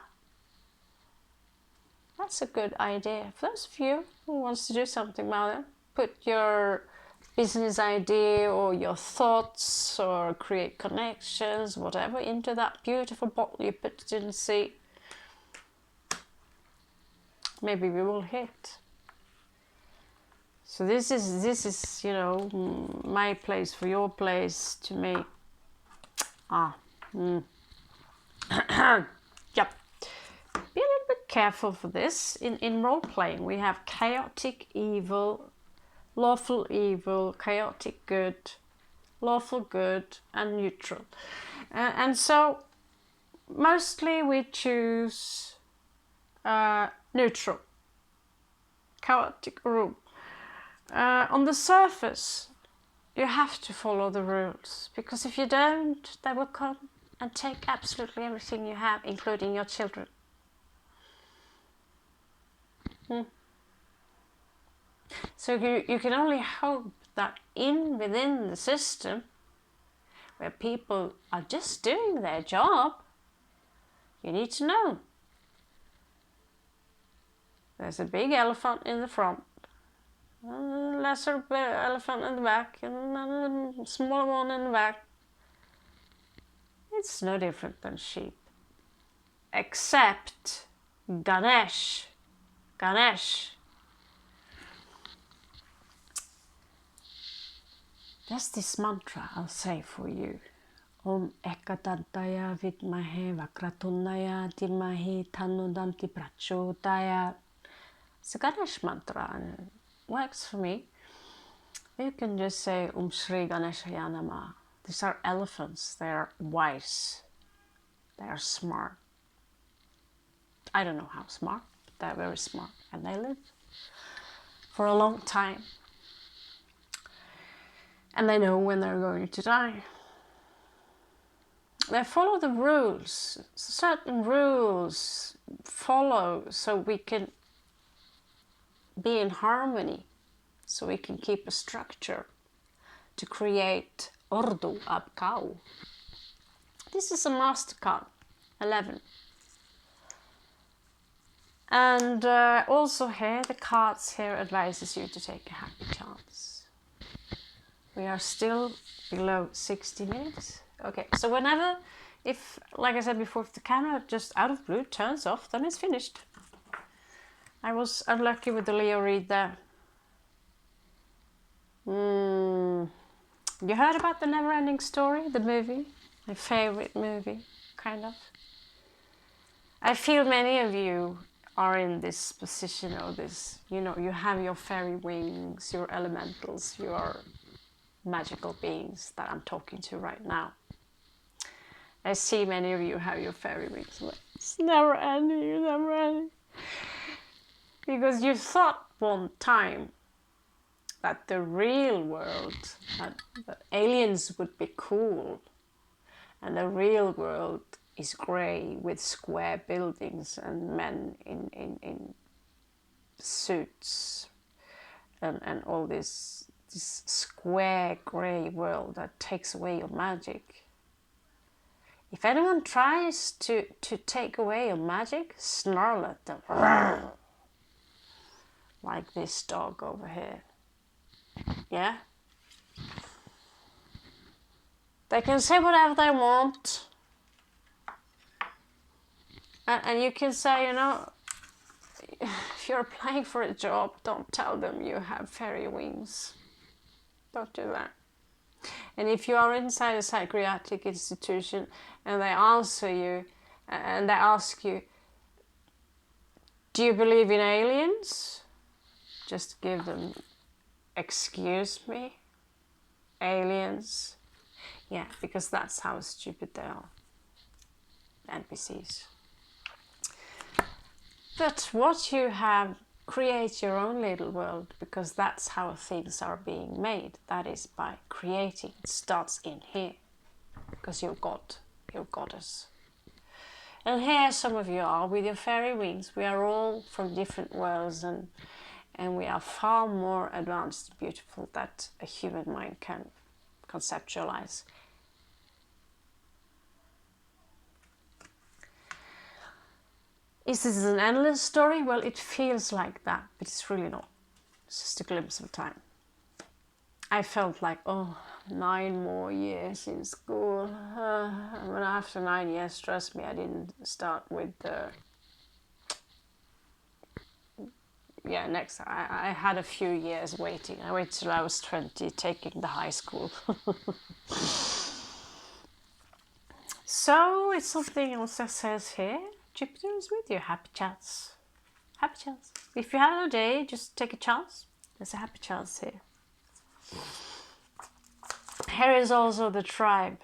that's a good idea. For those of you who wants to do something about it, put your business idea or your thoughts or create connections, whatever, into that beautiful bottle you put it in the sea. Maybe we will hit. So this is, you know, my place for your place to make. Yep. Be a little bit careful for this. In role playing, we have chaotic evil, lawful evil, chaotic good, lawful good, and neutral. And so mostly we choose neutral, chaotic rule. On the surface, you have to follow the rules, because if you don't, they will come and take absolutely everything you have, including your children. So you can only hope that within the system, where people are just doing their job, you need to know there's a big elephant in the front, a lesser elephant in the back, and a smaller one in the back. It's no different than sheep, except Ganesh. There's this mantra I'll say for you. Om ekatantaya vidmahe vakratunnaya dhimahi tannodamti prachodaya. It's a Ganesh mantra and it works for me. You can just say Om Shri Ganeshaya Namah. These are elephants. They are wise. They are smart. I don't know how smart, but they're very smart. And they live for a long time. And they know when they're going to die. They follow the rules. Certain rules follow so we can be in harmony, so we can keep a structure to create Ordo Abkau. This is a master card, 11. And also here, the cards here advises you to take a happy chance. We are still below 60 minutes. Okay, so whenever, if, like I said before, if the camera just out of blue turns off, then it's finished. I was unlucky with the Leo read there. You heard about the Never-Ending Story, the movie? My favorite movie, kind of. I feel many of you are in this position, or this, you know, you have your fairy wings, your elementals, your magical beings that I'm talking to right now. I see many of you have your fairy wings. It's never ending, never ending. Because you thought one time that the real world, that aliens would be cool, and the real world is grey with square buildings and men in suits and all this square grey world that takes away your magic. If anyone tries to take away your magic, snarl at them. Like this dog over here. Yeah? They can say whatever they want. And you can say, you know, if you're applying for a job, don't tell them you have fairy wings. Don't do that. And if you are inside a psychiatric institution and they answer you, and they ask you, do you believe in aliens? Just give them, excuse me, aliens? Yeah, because that's how stupid they are, NPCs. But what you have create your own little world, because that's how things are being made. That is by creating. It starts in here, because you're God, you're goddess. And here some of you are with your fairy wings. We are all from different worlds, and we are far more advanced and beautiful that a human mind can conceptualize. Is this an endless story? Well, it feels like that, but it's really not. It's just a glimpse of time. I felt like, oh, 9 more years in school. And after 9 years, trust me, I didn't start with the... Yeah, next, I had a few years waiting. I waited till I was 20, taking the high school. So, it's something else that says here, Jupiter is with you. Happy chance. Happy chance. If you have a day, just take a chance. There's a happy chance here. Here is also the tribe.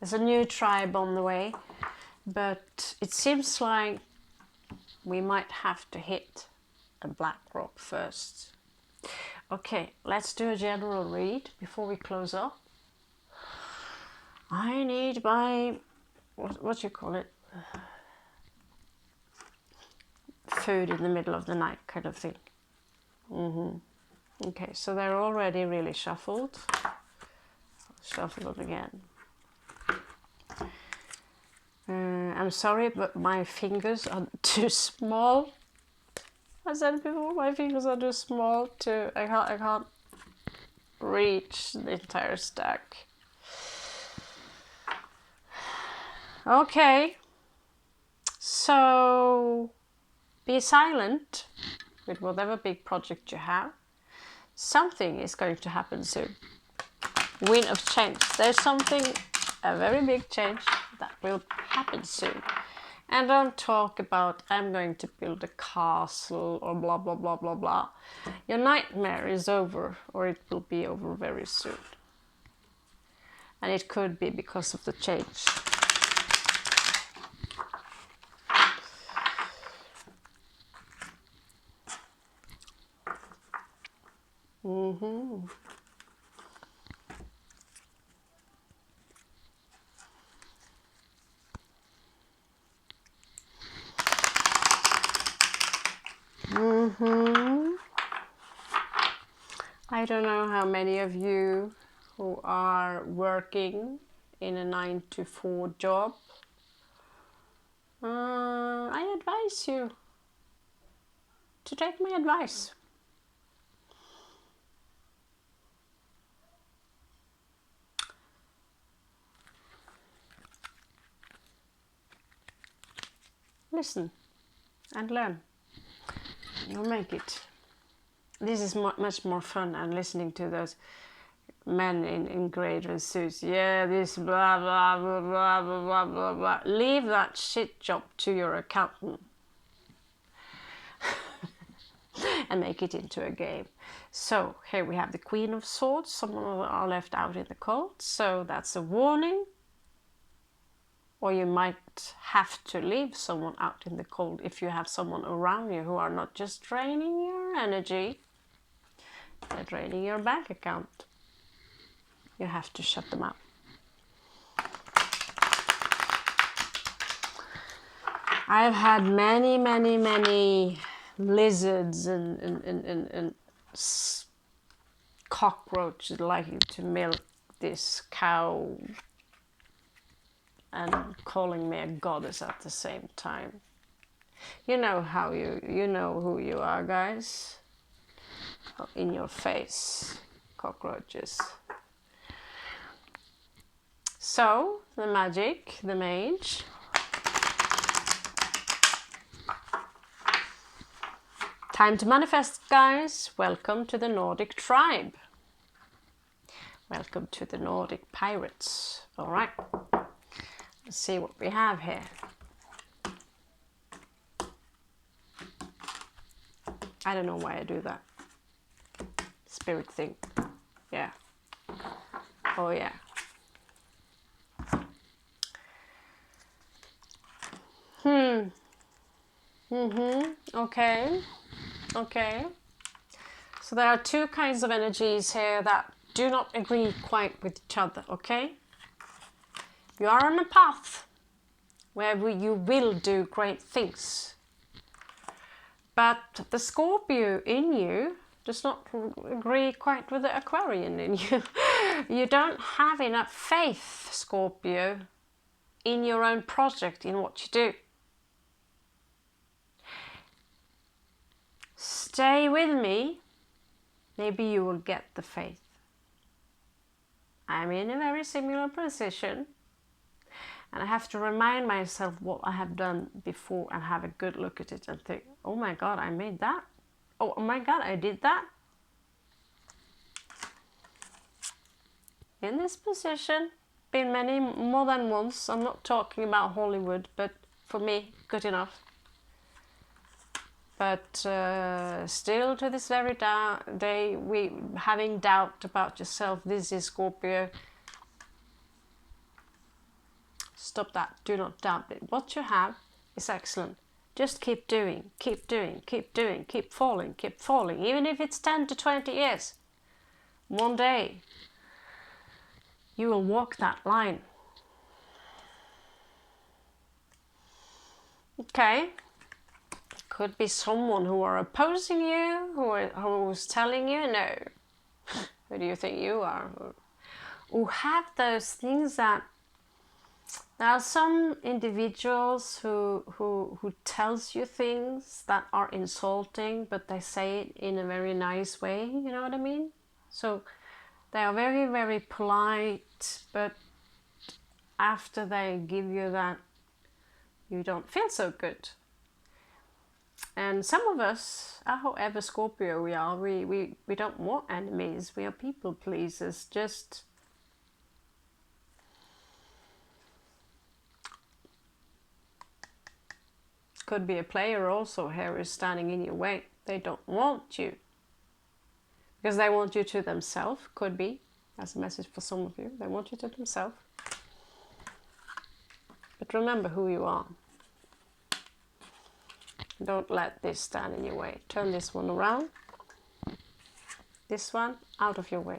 There's a new tribe on the way, but it seems like we might have to hit a black rock first. Okay, let's do a general read before we close up. I need my, what you call it? Food in the middle of the night kind of thing. Okay, so they're already really shuffled. Shuffle it again. I'm sorry, but my fingers are too small. I said before, my fingers are too small to... I can't reach the entire stack. Okay. So be silent with whatever big project you have. Something is going to happen soon. Wind of change. There's something, a very big change that will happen soon. And don't talk about, I'm going to build a castle or blah, blah, blah, blah, blah. Your nightmare is over, or it will be over very soon. And it could be because of the change. I don't know how many of you who are working in a 9-to-4 job. I advise you to take my advice. Listen and learn. You'll make it. This is much more fun than listening to those men in grey suits. Yeah, this blah, blah, blah, blah, blah, blah, blah, blah. Leave that shit job to your accountant. And make it into a game. So here we have the Queen of Swords. Someone are left out in the cold. So that's a warning. Or you might have to leave someone out in the cold if you have someone around you who are not just draining your energy, they're draining your bank account. You have to shut them out. I've had many lizards and cockroaches liking to milk this cow and calling me a goddess at the same time. You know how you know who you are, guys. In your face, cockroaches. So, the magic, the mage. Time to manifest, guys. Welcome to the Nordic tribe. Welcome to the Nordic pirates. All right. Let's see what we have here. I don't know why I do that. Spirit thing. Yeah. Oh yeah. Okay. Okay. So there are two kinds of energies here that do not agree quite with each other, okay? You are on a path where you will do great things. But the Scorpio in you does not agree quite with the Aquarian in you. You don't have enough faith, Scorpio, in your own project, in what you do. Stay with me, maybe you will get the faith. I'm in a very similar position, and I have to remind myself what I have done before and have a good look at it and think, oh my God, I made that. Oh my God, I did that. In this position, been many more than once. I'm not talking about Hollywood, but for me, good enough. But still to this very day, we having doubt about yourself. This is Scorpio. Stop that. Do not doubt it. What you have is excellent. Just keep doing, keep doing, keep doing, keep falling, keep falling. Even if it's 10 to 20 years. One day, you will walk that line. Okay. Could be someone who are opposing you, who is telling you no. Who do you think you are? Who have those things that there are some individuals who tells you things that are insulting, but they say it in a very nice way, you know what I mean? So they are very, very polite, but after they give you that, you don't feel so good. And some of us, however Scorpio we are, we don't want enemies, we are people pleasers. Just could be a player also here is standing in your way. They don't want you because they want you to themselves. Could be, as a message for some of you, they want you to themselves. But remember who you are. Don't let this stand in your way. Turn this one around. This one out of your way.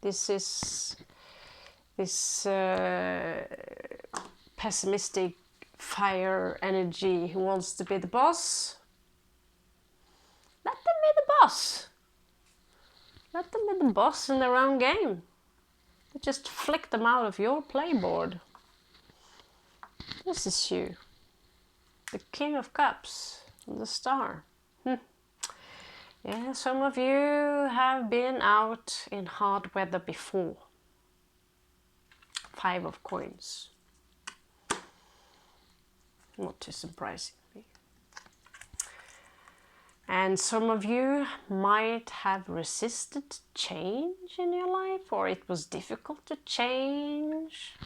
This is this pessimistic fire energy who wants to be the boss. Let them be the boss. Let them be the boss in their own game. Just flick them out of your playboard. This is you. The King of Cups, the Star. Yeah, some of you have been out in hard weather before. 5 of Coins. Not too surprising. And some of you might have resisted change in your life, or it was difficult to change.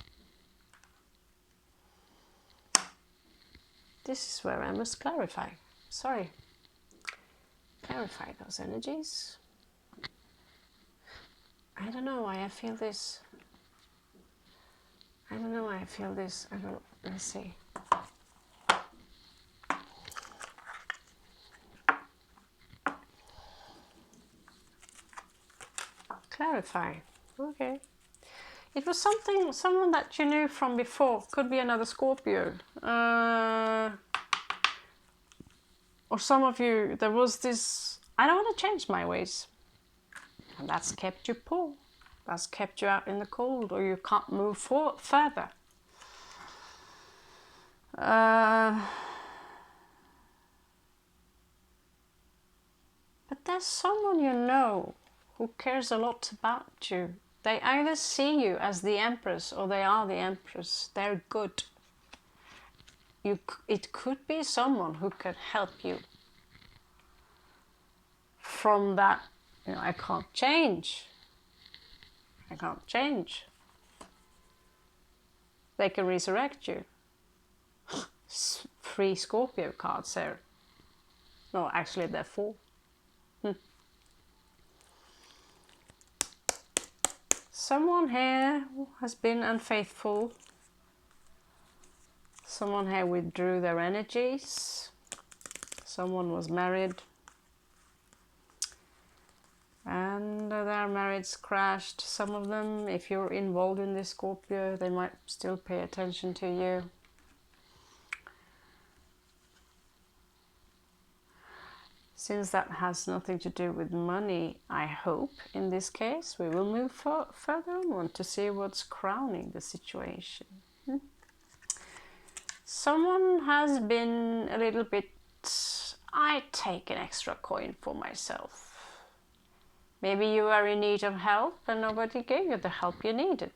This is where I must clarify. Sorry. Clarify those energies. I don't know why I feel this. I don't know why I feel this. I don't. Let's see. Clarify. Okay. It was someone that you knew from before. Could be another Scorpio. Or some of you, there was this, I don't want to change my ways. And that's kept you poor. That's kept you out in the cold, or you can't move further. But there's someone you know who cares a lot about you. They either see you as the Empress or they are the Empress. They're good. It could be someone who could help you from that, I can't change. I can't change. They can resurrect you. 3 Scorpio cards there. No, actually they're 4. Someone here has been unfaithful. Someone here withdrew their energies. Someone was married. And their marriage crashed. Some of them, if you're involved in this Scorpio, they might still pay attention to you. Since that has nothing to do with money, I hope, in this case, we will move further on to see what's crowning the situation. Someone has been a little bit, I take an extra coin for myself. Maybe you are in need of help and nobody gave you the help you needed.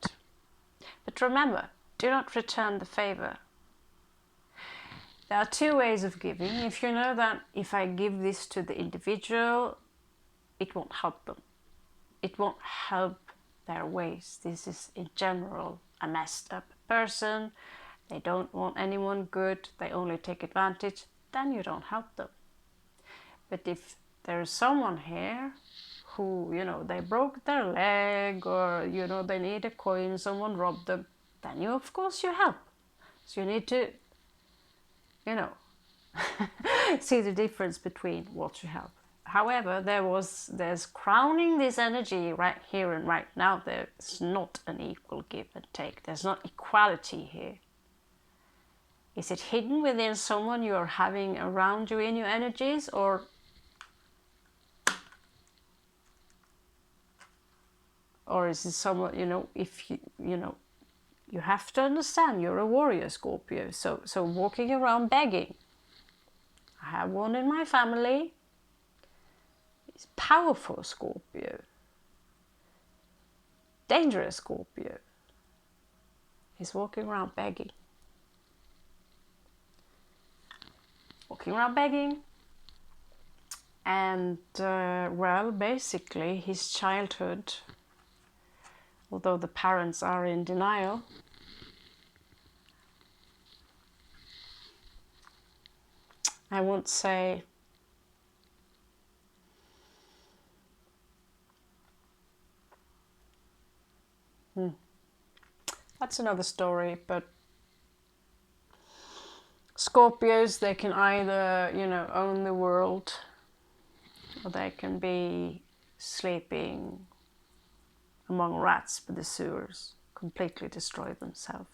But remember, do not return the favor. There are two ways of giving. If you know that if I give this to the individual, it won't help them. It won't help their ways. This is in general a messed up person. They don't want anyone good. They only take advantage. Then you don't help them. But if there's someone here who, you know, they broke their leg, or, you know, they need a coin, someone robbed them, then you, of course, you help. So you need to, you know, see the difference between what you help. However, there's crowning this energy right here and right now. There's not an equal give and take. There's not equality here. Is it hidden within someone you are having around you in your energies, or is it someone, you know, if you know, you have to understand you're a warrior, Scorpio. So walking around begging. I have one in my family. He's powerful, Scorpio. Dangerous, Scorpio. He's walking around begging. Walking around begging. And, well, basically his childhood, although the parents are in denial, I won't say that's another story. But Scorpios, they can either, you know, own the world, or they can be sleeping among rats by the sewers, completely destroy themselves.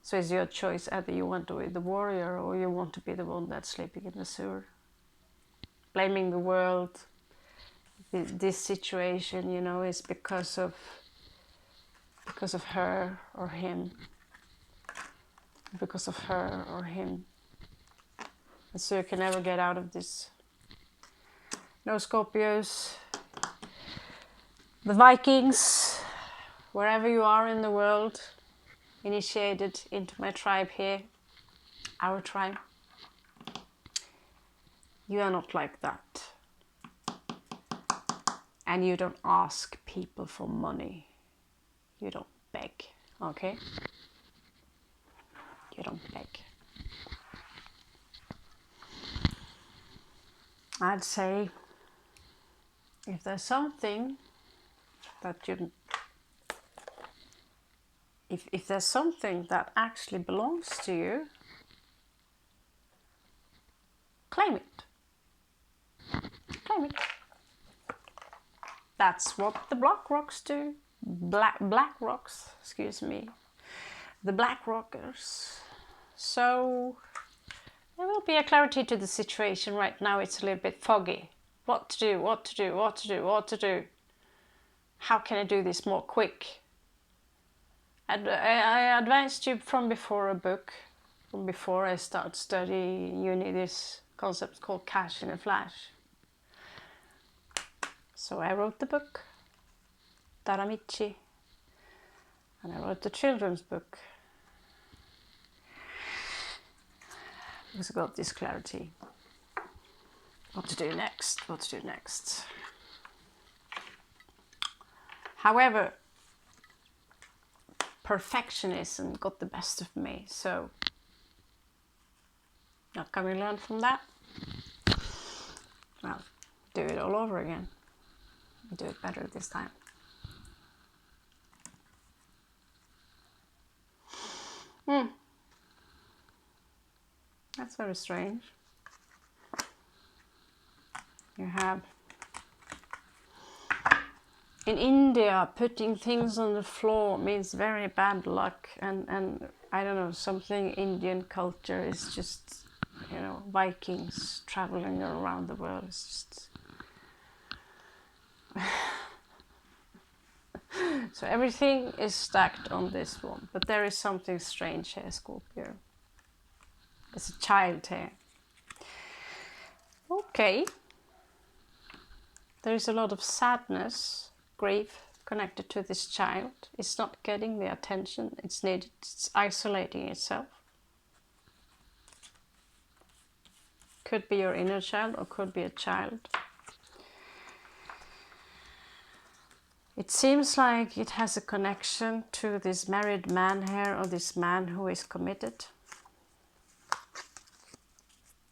So it's your choice. Either you want to be the warrior, or you want to be the one that's sleeping in the sewer. Blaming the world. This situation, you know, is because of her or him. Because of her or him. And so you can never get out of this. No, Scorpios. The Vikings, wherever you are in the world, initiated into my tribe here, our tribe. You are not like that. And you don't ask people for money. You don't beg, okay? You don't beg. I'd say if there's something that you, if there's something that actually belongs to you, claim it. Claim it. That's what the Black Rocks do. Black Rocks, excuse me. The Black Rockers. So there will be a clarity to the situation. Right now it's a little bit foggy. What to do, what to do, what to do, what to do. How can I do this more quick? And I advised you from before a book, from before I start studying uni, this concept called cash in a flash. So I wrote the book, Taramichi, and I wrote the children's book. Because I got this clarity. What to do next, what to do next. However, perfectionism got the best of me, so what can we learn from that? Well, do it all over again. Do it better this time. That's very strange. You have in India, putting things on the floor means very bad luck, and I don't know, something Indian culture is just, you know, Vikings traveling around the world. It's just so everything is stacked on this one, but there is something strange here, Scorpio. There's a child here. Okay. There is a lot of sadness, grief connected to this child. It's not getting the attention it's needed. It's isolating itself. Could be your inner child or could be a child. It seems like it has a connection to this married man here, or this man who is committed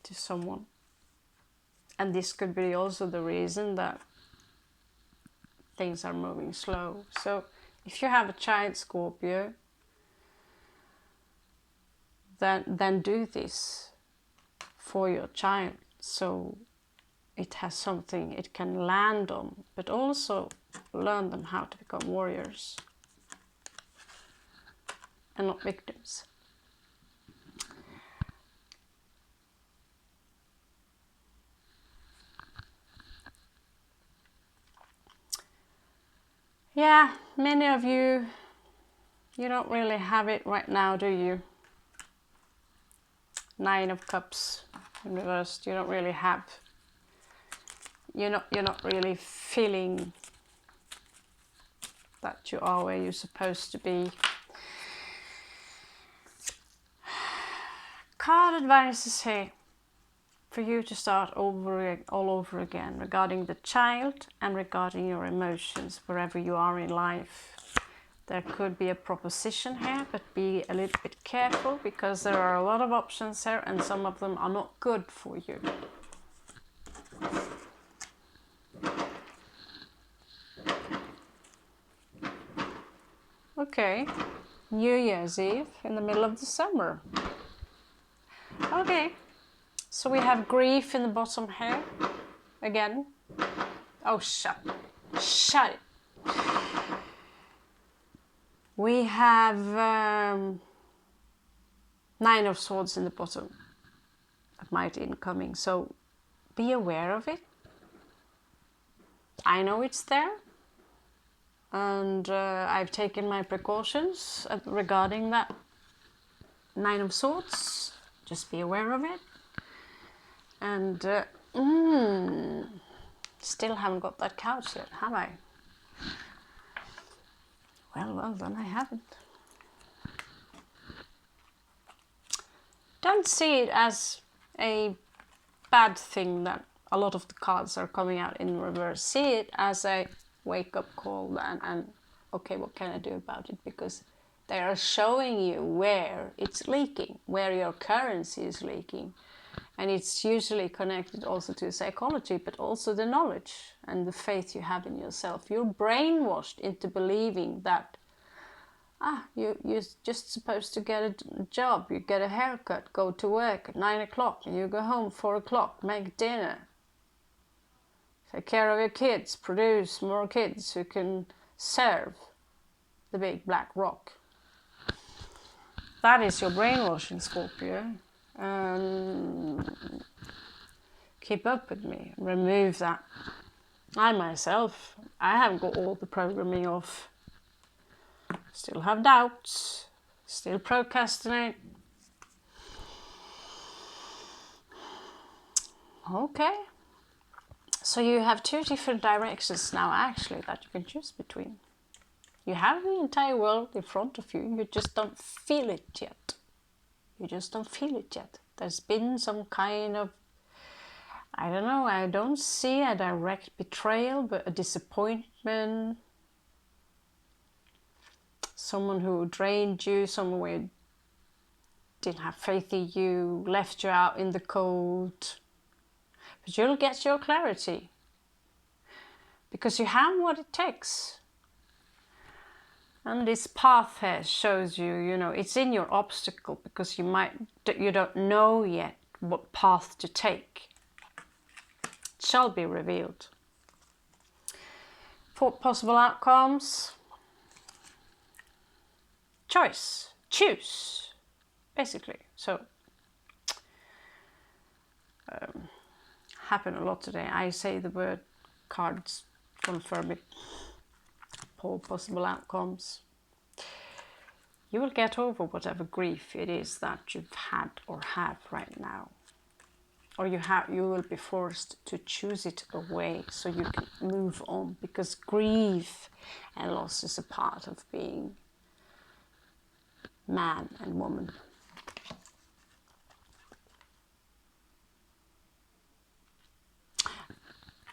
to someone. And this could be also the reason that things are moving slow. So if you have a child, Scorpio, then do this for your child, so it has something it can land on, but also learn them how to become warriors and not victims. Yeah, many of you don't really have it right now, do you? 9 of Cups in reversed. You don't really have. You're not really feeling that you are where you're supposed to be. Card advices here for you to start all over again regarding the child and regarding your emotions wherever you are in life. There could be a proposition here, but be a little bit careful because there are a lot of options here and some of them are not good for you. Okay, New Year's Eve in the middle of the summer. Okay, so we have grief in the bottom here again. Oh, shut it. We have 9 of Swords in the bottom. That might be incoming, so be aware of it. I know it's there, and I've taken my precautions regarding that 9 of Swords. Just be aware of it. And still haven't got that couch yet, have I? Well, then I haven't. Don't see it as a bad thing that a lot of the cards are coming out in reverse. See it as a wake-up call and okay, what can I do about it? Because they are showing you where it's leaking, where your currency is leaking. And it's usually connected also to psychology, but also the knowledge and the faith you have in yourself. You're brainwashed into believing that you're just supposed to get a job, you get a haircut, go to work at 9 o'clock, and you go home 4 o'clock, make dinner, take care of your kids, produce more kids who can serve the big black rock. That is your brainwashing, Scorpio. Keep up with me, remove that. I myself, I have got all the programming off. Still have doubts, still procrastinate. Okay, so you have 2 different directions now actually that you can choose between. You have the entire world in front of you, you just don't feel it yet. You just don't feel it yet. There's been some kind of, I don't know, I don't see a direct betrayal, but a disappointment. Someone who drained you, someone who didn't have faith in you, left you out in the cold. But you'll get your clarity. Because you have what it takes. And this path here shows you, it's in your obstacle because you don't know yet what path to take. It shall be revealed. 4 possible outcomes. Choice. Choose. Basically. So, happen a lot today. I say the word, cards confirm it. 4 possible outcomes. You will get over whatever grief it is that you've had or have right now. Or you will be forced to choose it away so you can move on, because grief and loss is a part of being man and woman.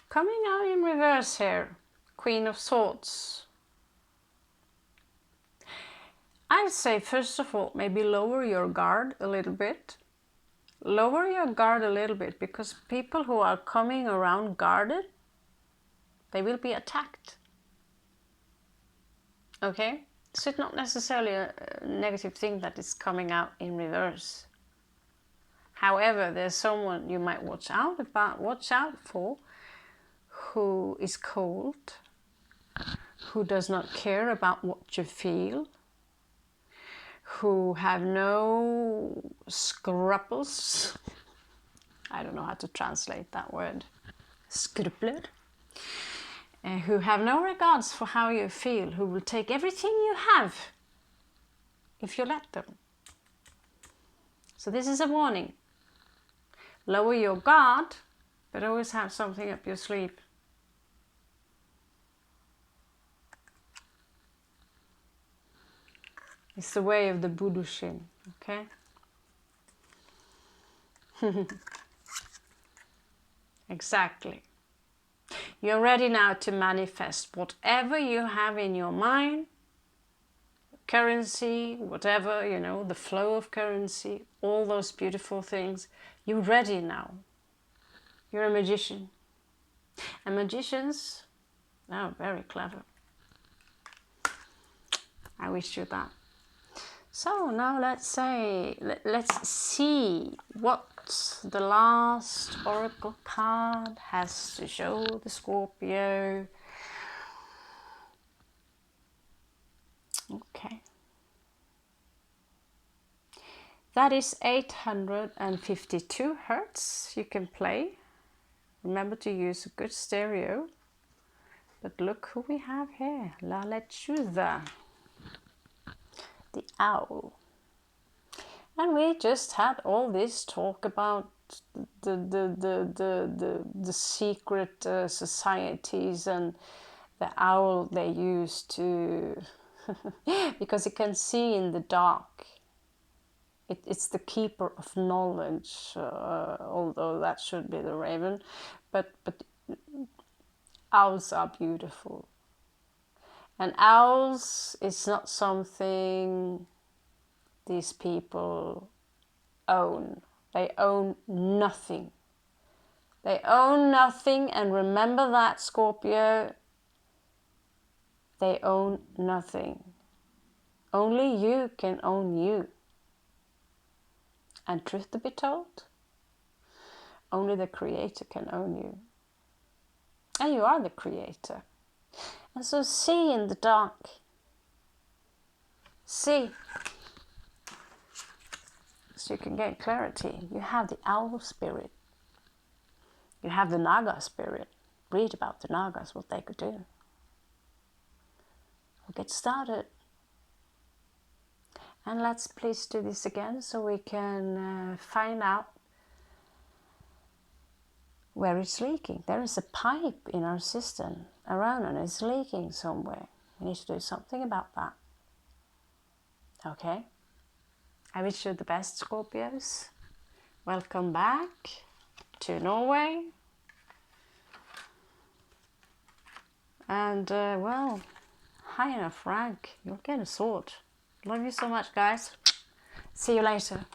Coming out in reverse here, Queen of Swords. I'd say, first of all, maybe lower your guard a little bit. Lower your guard a little bit, because people who are coming around guarded, they will be attacked. Okay? So it's not necessarily a negative thing that is coming out in reverse. However, there's someone you might watch out for, who is cold, who does not care about what you feel, who have no scruples. I don't know how to translate that word. Skrupler. Who have no regards for how you feel, who will take everything you have if you let them. So this is a warning. Lower your guard, but always have something up your sleeve. It's the way of the Budushin, okay? Exactly. You're ready now to manifest whatever you have in your mind, currency, whatever, you know, the flow of currency, all those beautiful things. You're ready now. You're a magician. And magicians, oh, very clever. I wish you that. So now let's see what the last oracle card has to show the Scorpio. Okay. That is 852 hertz you can play. Remember to use a good stereo. But look who we have here. La Lechuza. The owl. And we just had all this talk about the secret societies and the owl they use to because it can see in the dark. It's the keeper of knowledge, although that should be the raven. But owls are beautiful. And owls is not something these people own. They own nothing. They own nothing, and remember that, Scorpio. They own nothing. Only you can own you. And truth to be told, only the Creator can own you. And you are the Creator. And so see in the dark. See. So you can get clarity. You have the owl spirit. You have the Naga spirit. Read about the Nagas, what they could do. We'll get started. And let's please do this again so we can find out where it's leaking. There is a pipe in our system around and it's leaking somewhere. We need to do something about that. Okay? I wish you the best, Scorpios. Welcome back to Norway. And, well, high enough rank. You'll get a sword. Love you so much, guys. See you later.